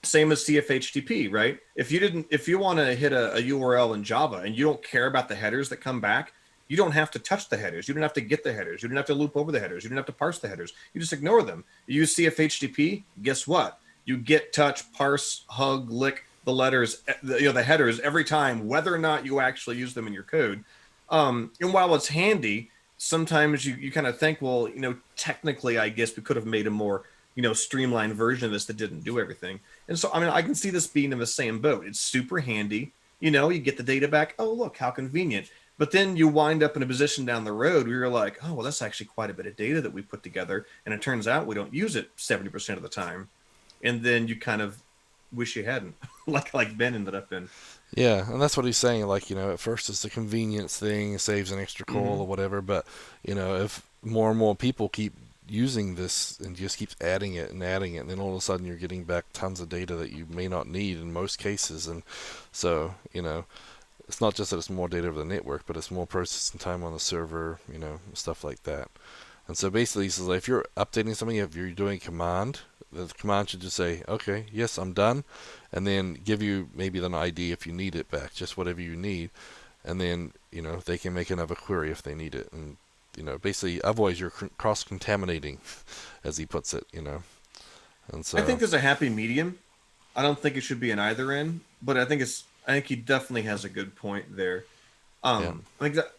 Same as CFHTP, right? If you want to hit a URL in Java and you don't care about the headers that come back, you don't have to touch the headers. You don't have to get the headers. You don't have to loop over the headers. You don't have to parse the headers. You just ignore them. You use CFHTP, guess what? You get, touch, parse, hug, lick the letters, the headers every time, whether or not you actually use them in your code. And while it's handy, sometimes you kind of think, well, technically, I guess we could have made a more, streamlined version of this that didn't do everything. And so, I mean, I can see this being in the same boat. It's super handy. You get the data back. Oh, look, how convenient. But then you wind up in a position down the road where you're like, oh, well, that's actually quite a bit of data that we put together. And it turns out we don't use it 70% of the time. And then you kind of wish you hadn't, like Ben ended up in. yeah, and that's what he's saying. Like, at first it's a convenience thing, it saves an extra call or whatever. But if more and more people keep using this and just keeps adding it, and then all of a sudden you're getting back tons of data that you may not need in most cases. And so, it's not just that it's more data over the network, but it's more processing time on the server, stuff like that. And so basically, he says, like, if you're updating something, if you're doing a command, the command should just say, okay, yes, I'm done, and then give you maybe an ID if you need it back, just whatever you need. And then, they can make another query if they need it. And, basically, otherwise you're cross-contaminating, as he puts it, And so I think there's a happy medium. I don't think it should be an either end, but I think he definitely has a good point there. Yeah. I think that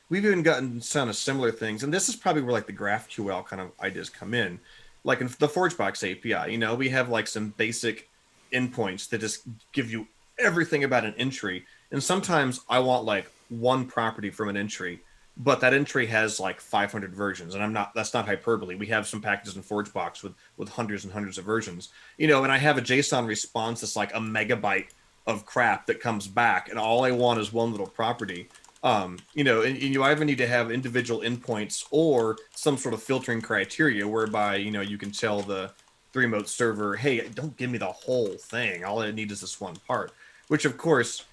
we've even gotten kind of similar things, and this is probably where like the GraphQL kind of ideas come in. Like in the ForgeBox API, we have like some basic endpoints that just give you everything about an entry. And sometimes I want like one property from an entry, but that entry has like 500 versions, and that's not hyperbole. We have some packages in ForgeBox with hundreds and hundreds of versions, and I have a JSON response that's like a megabyte of crap that comes back, and all I want is one little property. And you either need to have individual endpoints or some sort of filtering criteria whereby, you can tell the remote server, hey, don't give me the whole thing. All I need is this one part, which of course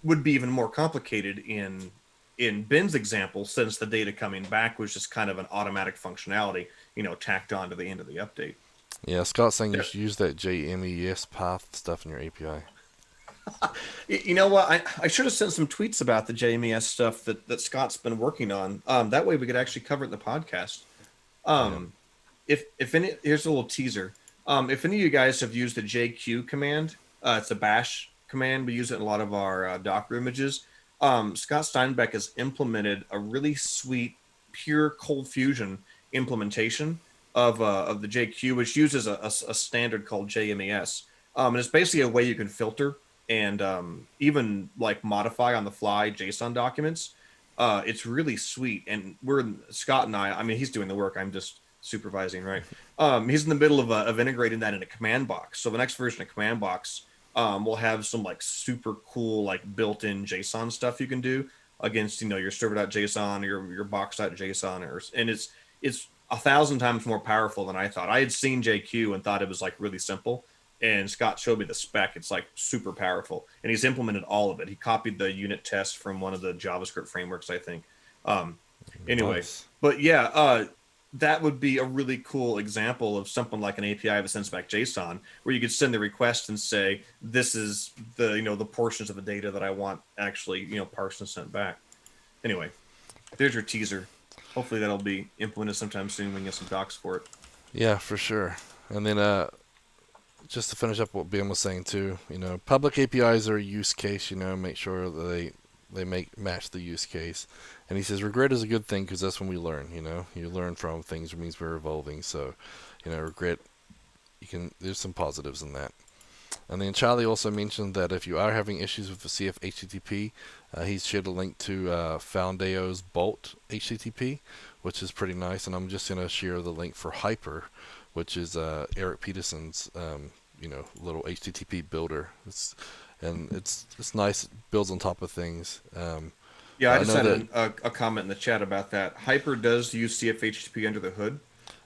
would be even more complicated in Ben's example, since the data coming back was just kind of an automatic functionality, tacked on to the end of the update. Yeah, Scott's saying you should use that JMES path stuff in your API. You know what? I should have sent some tweets about the JMES stuff that Scott's been working on. That way we could actually cover it in the podcast. If any, here's a little teaser. If any of you guys have used the JQ command, it's a bash command. We use it in a lot of our Docker images. Scott Steinbeck has implemented a really sweet, pure Cold Fusion implementation of the JQ, which uses a standard called JMES. And it's basically a way you can filter and even like modify on the fly JSON documents. It's really sweet. And Scott and I mean, he's doing the work. I'm just supervising, right? He's in the middle of integrating that in a command box. So the next version of command box will have some like super cool, like built-in JSON stuff you can do against, your server.json or your box.json, and it's 1,000 times more powerful than I thought. I had seen JQ and thought it was like really simple. And Scott showed me the spec. It's like super powerful, and he's implemented all of it. He copied the unit test from one of the JavaScript frameworks, I think. Anyway, Nice. But yeah, that would be a really cool example of something like an API that sends back JSON, where you could send the request and say, this is the, the portions of the data that I want actually, parsed and sent back. Anyway, there's your teaser. Hopefully that'll be implemented sometime soon. We can get some docs for it. Yeah, for sure. And then just to finish up what Ben was saying too, public APIs are a use case. Make sure that they match the use case. And he says regret is a good thing because that's when we learn. You learn from things. It means we're evolving. So, regret. There's some positives in that. And then Charlie also mentioned that if you are having issues with the CF HTTP, he's shared a link to Foundeo's Bolt HTTP, which is pretty nice. And I'm just going to share the link for Hyper, which is Eric Peterson's little HTTP builder. It's nice. It builds on top of things. Yeah, I just had a comment in the chat about that. Hyper does use CFHTTP under the hood.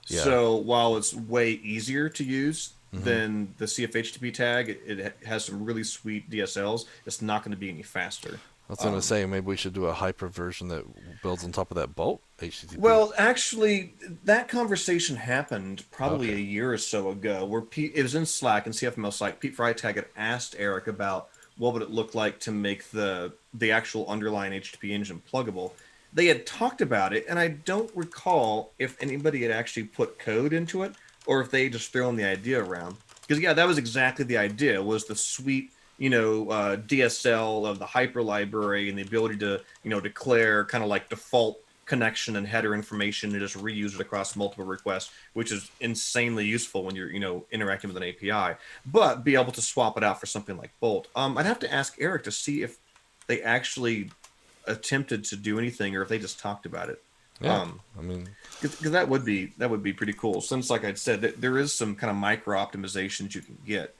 Yeah. So while it's way easier to use than the CFHTTP tag, it has some really sweet DSLs. It's not going to be any faster. I was going to say, maybe we should do a Hyper version that builds on top of that Bolt HTTP. Well, actually, that conversation happened probably a year or so ago, where it was in Slack, in CFML Slack. Pete Freitag had asked Eric about what would it look like to make the actual underlying HTTP engine pluggable. They had talked about it, and I don't recall if anybody had actually put code into it or if they just thrown the idea around. Because, yeah, that was exactly the idea, was the sweet, DSL of the Hyper library and the ability to, declare kind of like default connection and header information and just reuse it across multiple requests, which is insanely useful when you're, interacting with an API, but be able to swap it out for something like Bolt. I'd have to ask Eric to see if they actually attempted to do anything or if they just talked about it. Yeah, because that would be pretty cool. Since, like I said, there is some kind of micro optimizations you can get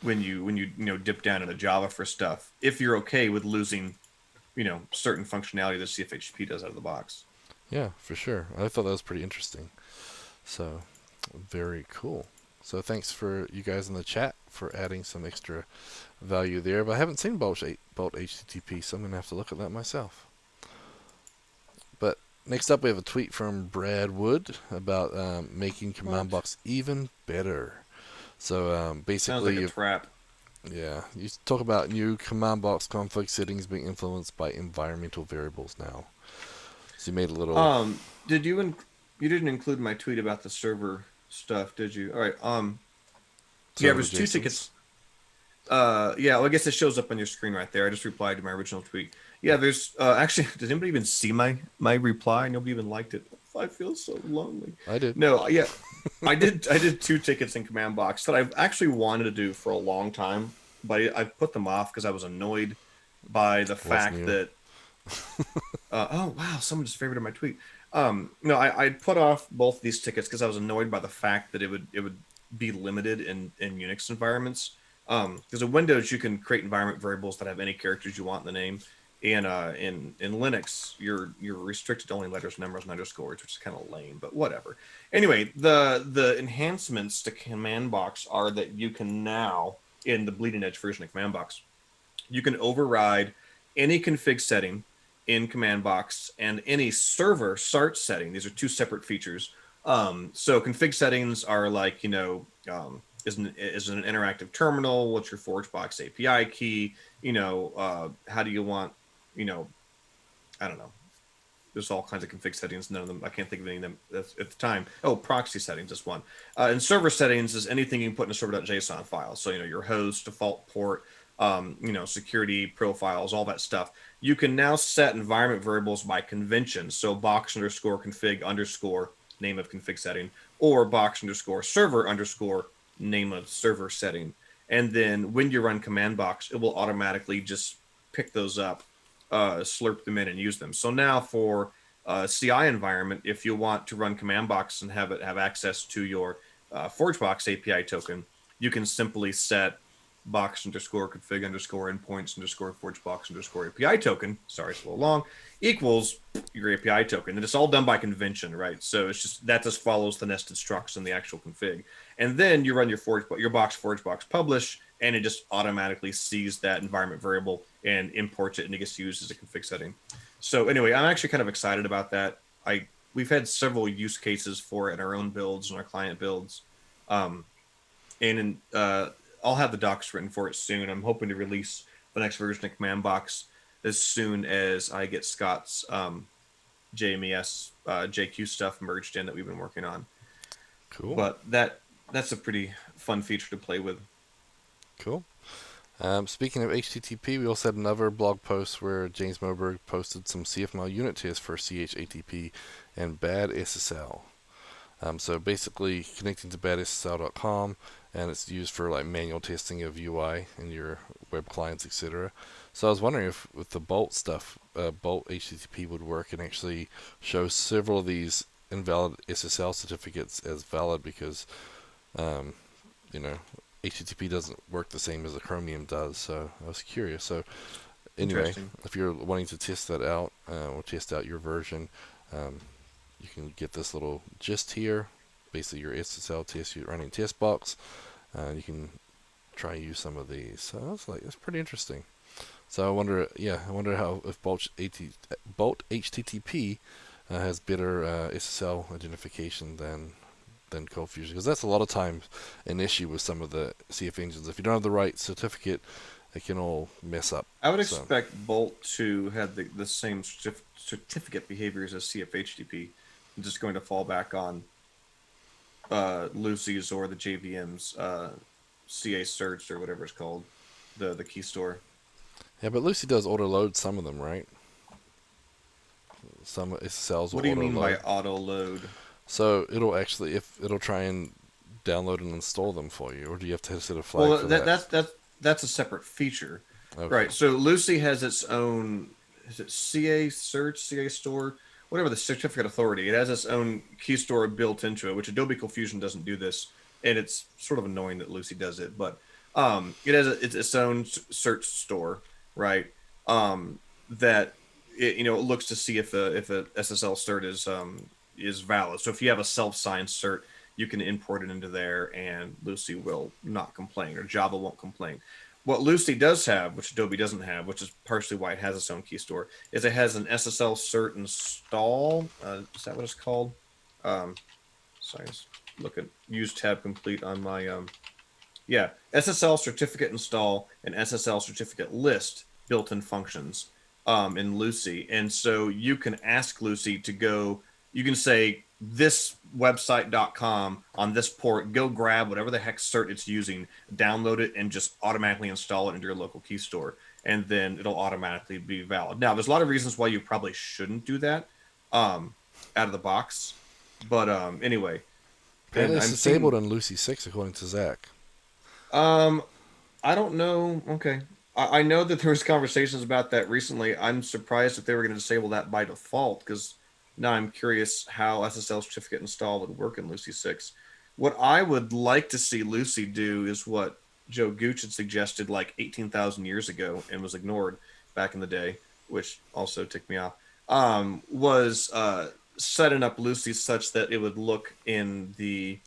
when you dip down into Java for stuff, if you're okay with losing certain functionality that CFHTP does out of the box. Yeah, for sure. I thought that was pretty interesting. So, very cool. So thanks for you guys in the chat for adding some extra value there. But I haven't seen Bolt HTTP, so I'm going to have to look at that myself. But next up, we have a tweet from Brad Wood about making ContentBox even better. So basically, sounds like a trap. Yeah, you talk about new ContentBox config settings being influenced by environmental variables now. So you made a little. Did you didn't include my tweet about the server stuff, did you? All right. Yeah, there's two tickets. Yeah, well, I guess it shows up on your screen right there. I just replied to my original tweet. Yeah, there's actually. Did anybody even see my reply? Nobody even liked it. I feel so lonely. I did. No, yeah, I did 2 tickets in ContentBox that I've actually wanted to do for a long time, but I put them off because I was annoyed by the fact that. Oh wow! Someone just favorited my tweet. No, I put off both these tickets because I was annoyed by the fact that it would be limited in Unix environments. Because in Windows you can create environment variables that have any characters you want in the name. And in Linux, you're restricted to only letters, numbers, and underscores, which is kind of lame, but whatever. Anyway, the enhancements to ContentBox are that you can now, in the bleeding edge version of ContentBox, you can override any config setting in ContentBox and any server start setting. These are 2 separate features. So config settings are like, is an interactive terminal? What's your ForgeBox API key? How do you want, I don't know. There's all kinds of config settings. None of them, I can't think of any of them at the time. Oh, proxy settings is one. And server settings is anything you can put in a server.json file. So, your host, default port, security profiles, all that stuff. You can now set environment variables by convention. So box underscore config underscore name of config setting, or box underscore server underscore name of server setting. And then when you run ContentBox, it will automatically just pick those up, slurp them in and use them. So now for CI environment, if you want to run ContentBox and have access to your ForgeBox API token, you can simply set box underscore config underscore endpoints underscore ForgeBox underscore API token. Sorry, it's a little long. Equals your API token. And it's all done by convention, right? So it's just that just follows the nested structs in the actual config. And then you run your box ForgeBox publish, and it just automatically sees that environment variable and imports it, and it gets used as a config setting. So anyway, I'm actually kind of excited about that. I we've had several use cases for it in our own builds and our client builds. And I'll have the docs written for it soon. I'm hoping to release the next version of CommandBox as soon as I get Scott's JMES JQ stuff merged in that we've been working on. Cool. But that's a pretty fun feature to play with. Cool. Speaking of HTTP, we also had another blog post where James Moberg posted some CFML unit tests for CHATP and bad SSL. So basically connecting to badssl.com, and it's used for like manual testing of UI and your web clients, etc. So I was wondering if with the Bolt stuff, Bolt HTTP would work and actually show several of these invalid SSL certificates as valid, because HTTP doesn't work the same as a Chromium does. So I was curious. So anyway, if you're wanting to test that out or test out your version, you can get this little gist here. Basically, your SSL test, you're running TestBox. You can try and use some of these. So that's pretty interesting. So I wonder how if Bolt HTTP has better SSL identification than ColdFusion, because that's a lot of times an issue with some of the CF engines. If you don't have the right certificate, it can all mess up. I would expect Bolt to have the same certificate behaviors as CFHTTP. I'm just going to fall back on Lucy's or the JVM's CA Search or whatever it's called, the key store. Yeah, but Lucy does auto load some of them, right? Some SSLs. What do you mean by auto load? So it'll try and download and install them for you, or do you have to set a flag for that? That's a separate feature, okay. Right? So Lucy has its own, is it CA Search, CA Store, whatever the certificate authority. It has its own key store built into it, which Adobe ColdFusion doesn't do this, and it's sort of annoying that Lucy does it. But it has its own search store, right? That it looks to see if a SSL cert is valid. So if you have a self-signed cert, you can import it into there, and Lucy will not complain, or Java won't complain. What Lucy does have, which Adobe doesn't have, which is partially why it has its own key store, is it has an SSL cert install. Is that what it's called? Sorry, just look at use tab complete on my SSL certificate install and SSL certificate list built-in functions in Lucy. And so you can ask Lucy to go, you can say this website.com on this port, go grab whatever the heck cert it's using, download it, and just automatically install it into your local key store. And then it'll automatically be valid. Now, there's a lot of reasons why you probably shouldn't do that out of the box. But anyway. And it's disabled on Lucy 6, according to Zach. I don't know. Okay. I know that there was conversations about that recently. I'm surprised if they were going to disable that by default, because now I'm curious how SSL certificate install would work in Lucy 6. What I would like to see Lucy do is what Joe Gooch had suggested like 18,000 years ago and was ignored back in the day, which also ticked me off, was setting up Lucy such that it would look in the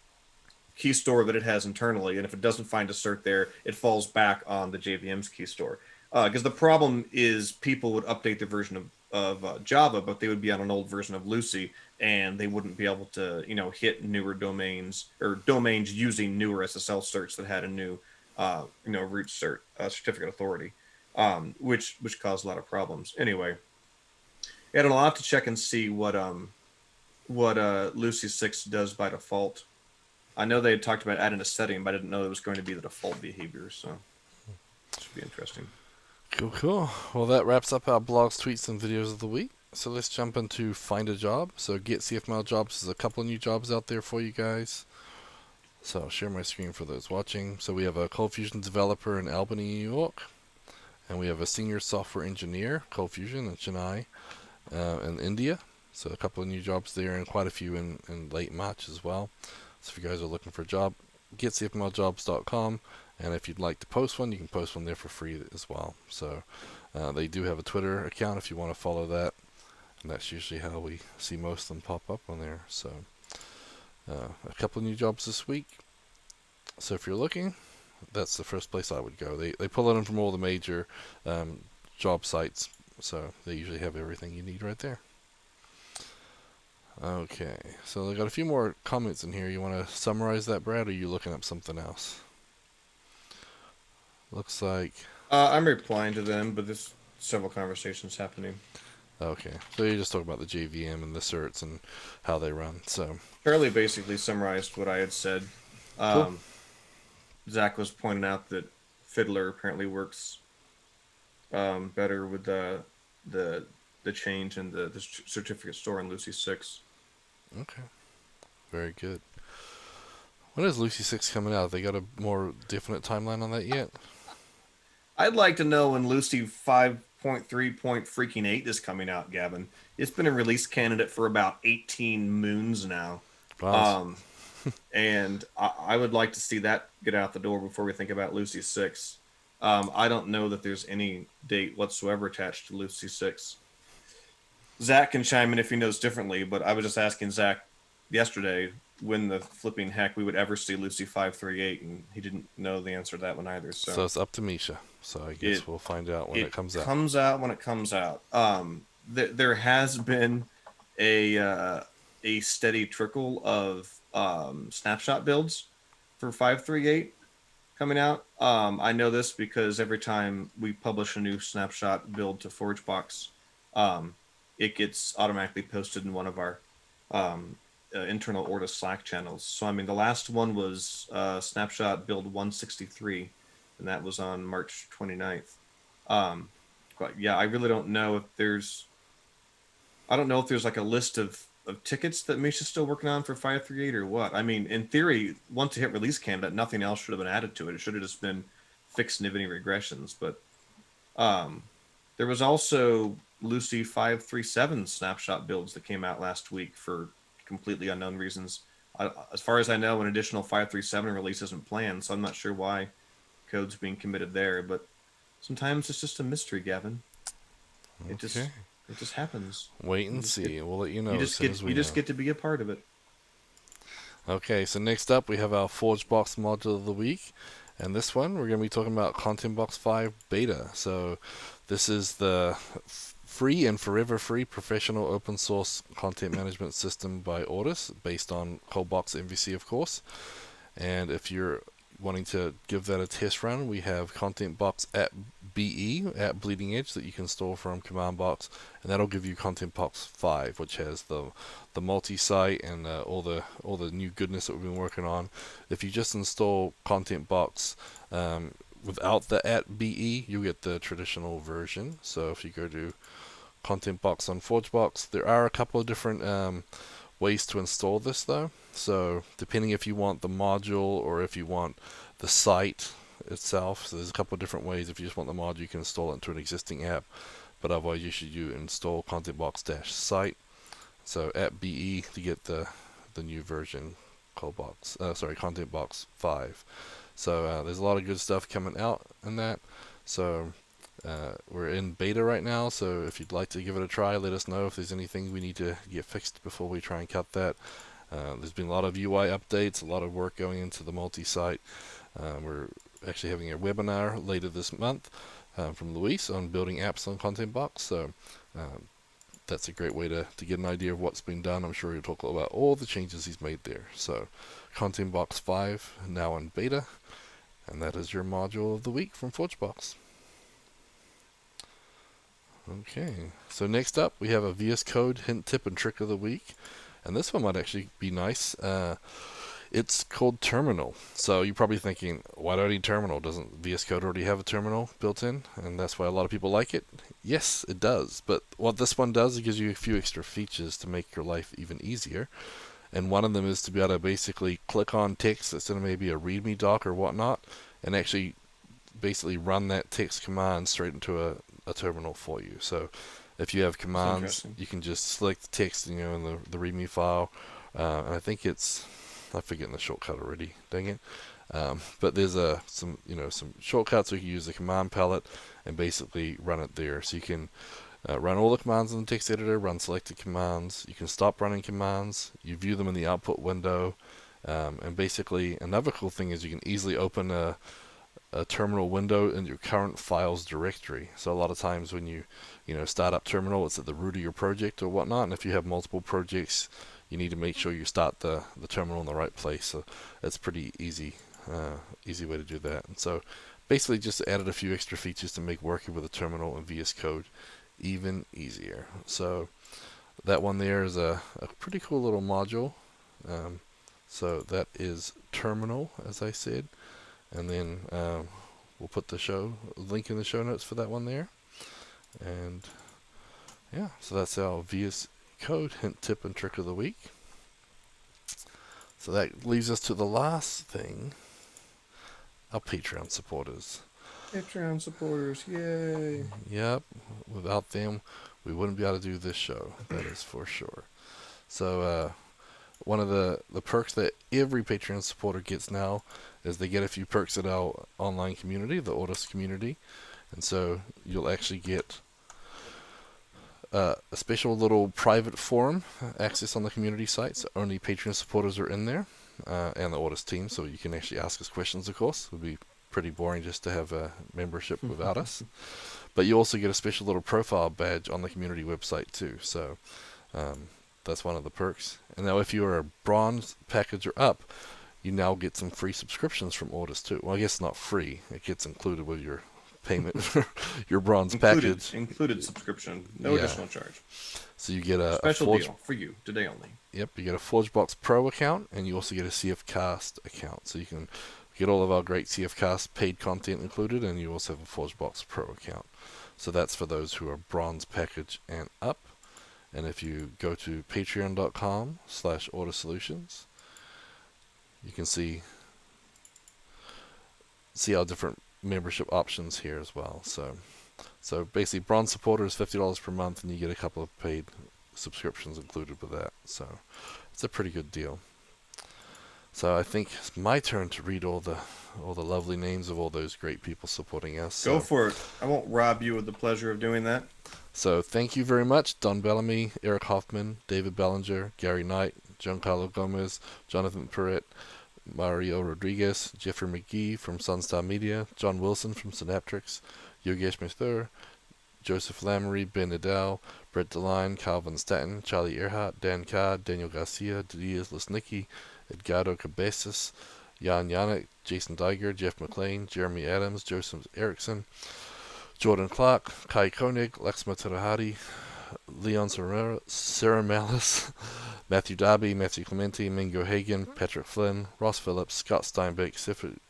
key store that it has internally, and if it doesn't find a cert there, it falls back on the JVM's key store. Because the problem is people would update their version of Java, but they would be on an old version of Lucy, and they wouldn't be able to, hit newer domains or domains using newer SSL certs that had a new, root cert certificate authority, which caused a lot of problems. Anyway, I don't know. I'll have to check and see what Lucy 6 does by default. I know they had talked about adding a setting, but I didn't know it was going to be the default behavior, so it should be interesting. Cool. Well, that wraps up our blogs, tweets, and videos of the week. So let's jump into Find a Job. So Get CFML Jobs is a couple of new jobs out there for you guys. So I'll share my screen for those watching. So we have a ColdFusion developer in Albany, New York. And we have a senior software engineer, ColdFusion, in Chennai, in India. So a couple of new jobs there, and quite a few in late March as well. So if you guys are looking for a job, getcfmljobs.com. And if you'd like to post one, you can post one there for free as well. So they do have a Twitter account if you want to follow that. And that's usually how we see most of them pop up on there. So a couple of new jobs this week. So if you're looking, that's the first place I would go. They pull it in from all the major job sites. So they usually have everything you need right there. Okay, so I got a few more comments in here. You want to summarize that, Brad, or are you looking up something else? Looks like... I'm replying to them, but there's several conversations happening. Okay, so you're just talking about the JVM and the certs and how they run. So Charlie basically summarized what I had said. cool. Um, Zach was pointing out that Fiddler apparently works better with the change in the certificate store in Lucy 6. Okay, very good. When is Lucy 6 coming out? They got a more definite timeline on that yet? I'd like to know when Lucy 5.3.8 is coming out, Gavin. It's been a release candidate for about 18 moons now. Wow. And I would like to see that get out the door before we think about Lucy 6. I don't know that there's any date whatsoever attached to Lucy 6. Zach can chime in if he knows differently, but I was just asking Zach yesterday when the flipping heck we would ever see Lucy 5.3.8, and he didn't know the answer to that one either. So it's up to Misha. So I guess we'll find out when it comes out. It comes out when it comes out. There has been a steady trickle of snapshot builds for 5.3.8 coming out. I know this because every time we publish a new snapshot build to ForgeBox, it gets automatically posted in one of our internal Ortus Slack channels. So, I mean, the last one was snapshot build 163, and that was on March 29th. But yeah, I really don't know if there's... I don't know if there's like a list of tickets that Misha's still working on for 5.3.8 or what. I mean, in theory, once it hit release candidate, nothing else should have been added to it. It should have just been fixed Nivity regressions. But there was also Lucy 5.3.7 snapshot builds that came out last week for completely unknown reasons. As far as I know, an additional 5.3.7 release isn't planned, so I'm not sure why code's being committed there. But sometimes it's just a mystery, Gavin. It just happens. Wait and see. We'll let you know. You just get to be a part of it. Okay, so next up we have our ForgeBox module of the week, and this one we're going to be talking about ContentBox 5 Beta. So this is the free and forever free professional open source content management system by Ortus, based on ColdBox MVC, of course. And if you're wanting to give that a test run, we have ContentBox at BE at Bleeding Edge that you can install from CommandBox, and that'll give you ContentBox 5, which has the multi-site and all the new goodness that we've been working on. If you just install ContentBox without the at BE, you get the traditional version. So if you go to ContentBox on ForgeBox, there are a couple of different ways to install this though. So depending if you want the module or if you want the site itself, so there's a couple of different ways. If you just want the module, you can install it into an existing app, but otherwise you should install ContentBox-site. So at BE to get the new version, ContentBox 5. So there's a lot of good stuff coming out in that. So we're in beta right now, so if you'd like to give it a try, let us know if there's anything we need to get fixed before we try and cut that. There's been a lot of UI updates, a lot of work going into the multi-site. We're actually having a webinar later this month from Luis on building apps on ContentBox, so that's a great way to get an idea of what's been done. I'm sure he'll talk about all the changes he's made there. So ContentBox 5 now in beta, and that is your module of the week from ForgeBox. Okay, so next up we have a VS Code hint, tip, and trick of the week, and this one might actually be nice. It's called Terminal. So you're probably thinking, why do I need Terminal? Doesn't VS Code already have a terminal built in? And that's why a lot of people like it. Yes, it does. But what this one does, it gives you a few extra features to make your life even easier. And one of them is to be able to basically click on text that's in maybe a README doc or whatnot, and actually basically run that text command straight into a terminal for you. So if you have commands, you can just select the text, in the README file. And I think I'm forgetting the shortcut already. Dang it! But there's some shortcuts where you can use the command palette and basically run it there. So you can run all the commands in the text editor, run selected commands. You can stop running commands. You view them in the output window. And basically, another cool thing is you can easily open a a terminal window in your current files directory. So a lot of times when you start up terminal, it's at the root of your project or whatnot. And if you have multiple projects, you need to make sure you start the terminal in the right place. So that's pretty easy way to do that. And so basically just added a few extra features to make working with a terminal in VS Code even easier. So that one there is a pretty cool little module. So that is terminal, as I said. And then we'll put the link in the show notes for that one there. And yeah, so that's our VS Code hint, tip, and trick of the week. So that leaves us to the last thing, our Patreon supporters. Patreon supporters, yay! Yep, without them, we wouldn't be able to do this show, that is for sure. So one of the perks that every Patreon supporter gets now is they get a few perks at our online community, the Ortus community. And so you'll actually get a special little private forum access on the community site. So only Patreon supporters are in there, and the Ortus team. So you can actually ask us questions, of course. It would be pretty boring just to have a membership without us. But you also get a special little profile badge on the community website too. So that's one of the perks. And now if you are a bronze package or up, you now get some free subscriptions from Ortus too. Well, I guess not free. It gets included with your payment for your bronze package. Included subscription. No additional charge. So you get a special deal for you today only. Yep, you get a ForgeBox Pro account, and you also get a CFCast account. So you can get all of our great CFCast paid content included, and you also have a ForgeBox Pro account. So that's for those who are bronze package and up. And if you go to patreon.com/ordersolutions, you can see our different membership options here as well. So basically, bronze supporter is $50 per month, and you get a couple of paid subscriptions included with that. So it's a pretty good deal. So I think it's my turn to read all the lovely names of all those great people supporting us. Go for it. I won't rob you of the pleasure of doing that. So thank you very much, Don Bellamy, Eric Hoffman, David Bellinger, Gary Knight, Giancarlo Gomez, Jonathan Perrett, Mario Rodriguez, Jeffrey McGee from Sunstar Media, John Wilson from Synaptrix, Yogesh Mathur, Joseph Lamory, Ben Nadal, Brett DeLine, Calvin Staton, Charlie Earhart, Dan Carr, Daniel Garcia, Didier Lesnicki, Edgardo Cabezas, Jan Yannick, Jason Diger, Jeff McLean, Jeremy Adams, Joseph Erickson, Jordan Clark, Kai Koenig, Laxma Terahari, Leon Ceramalis, Matthew Darby, Matthew Clementi, Mingo Hagen, Patrick Flynn, Ross Phillips, Scott Steinbeck,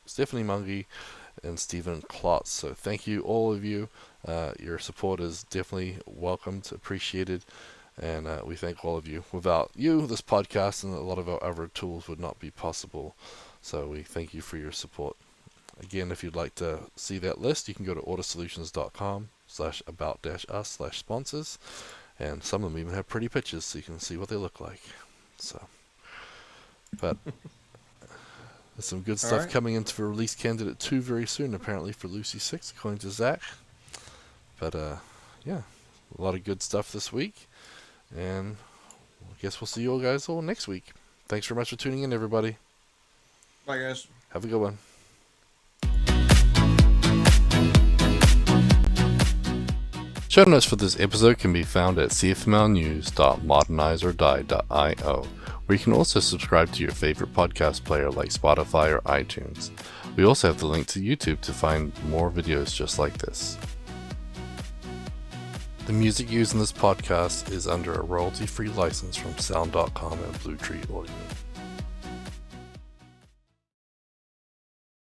Stephanie Mungie, and Stephen Klotz. So thank you, all of you. Your support is definitely welcomed, appreciated, and we thank all of you. Without you, this podcast and a lot of our other tools would not be possible. So we thank you for your support. Again, if you'd like to see that list, you can go to ordersolutions.com/about-us/sponsors, and some of them even have pretty pictures so you can see what they look like. So, but there's some good stuff coming into for release candidate 2 very soon, apparently, for Lucy 6, according to Zach. But yeah, a lot of good stuff this week, and I guess we'll see you all guys all next week. Thanks very much for tuning in, everybody. Bye, guys. Have a good one. Show notes for this episode can be found at cfmlnews.modernizeordie.io, where you can also subscribe to your favorite podcast player like Spotify or iTunes. We also have the link to YouTube to find more videos just like this. The music used in this podcast is under a royalty-free license from Sound.com and Blue Tree Audio.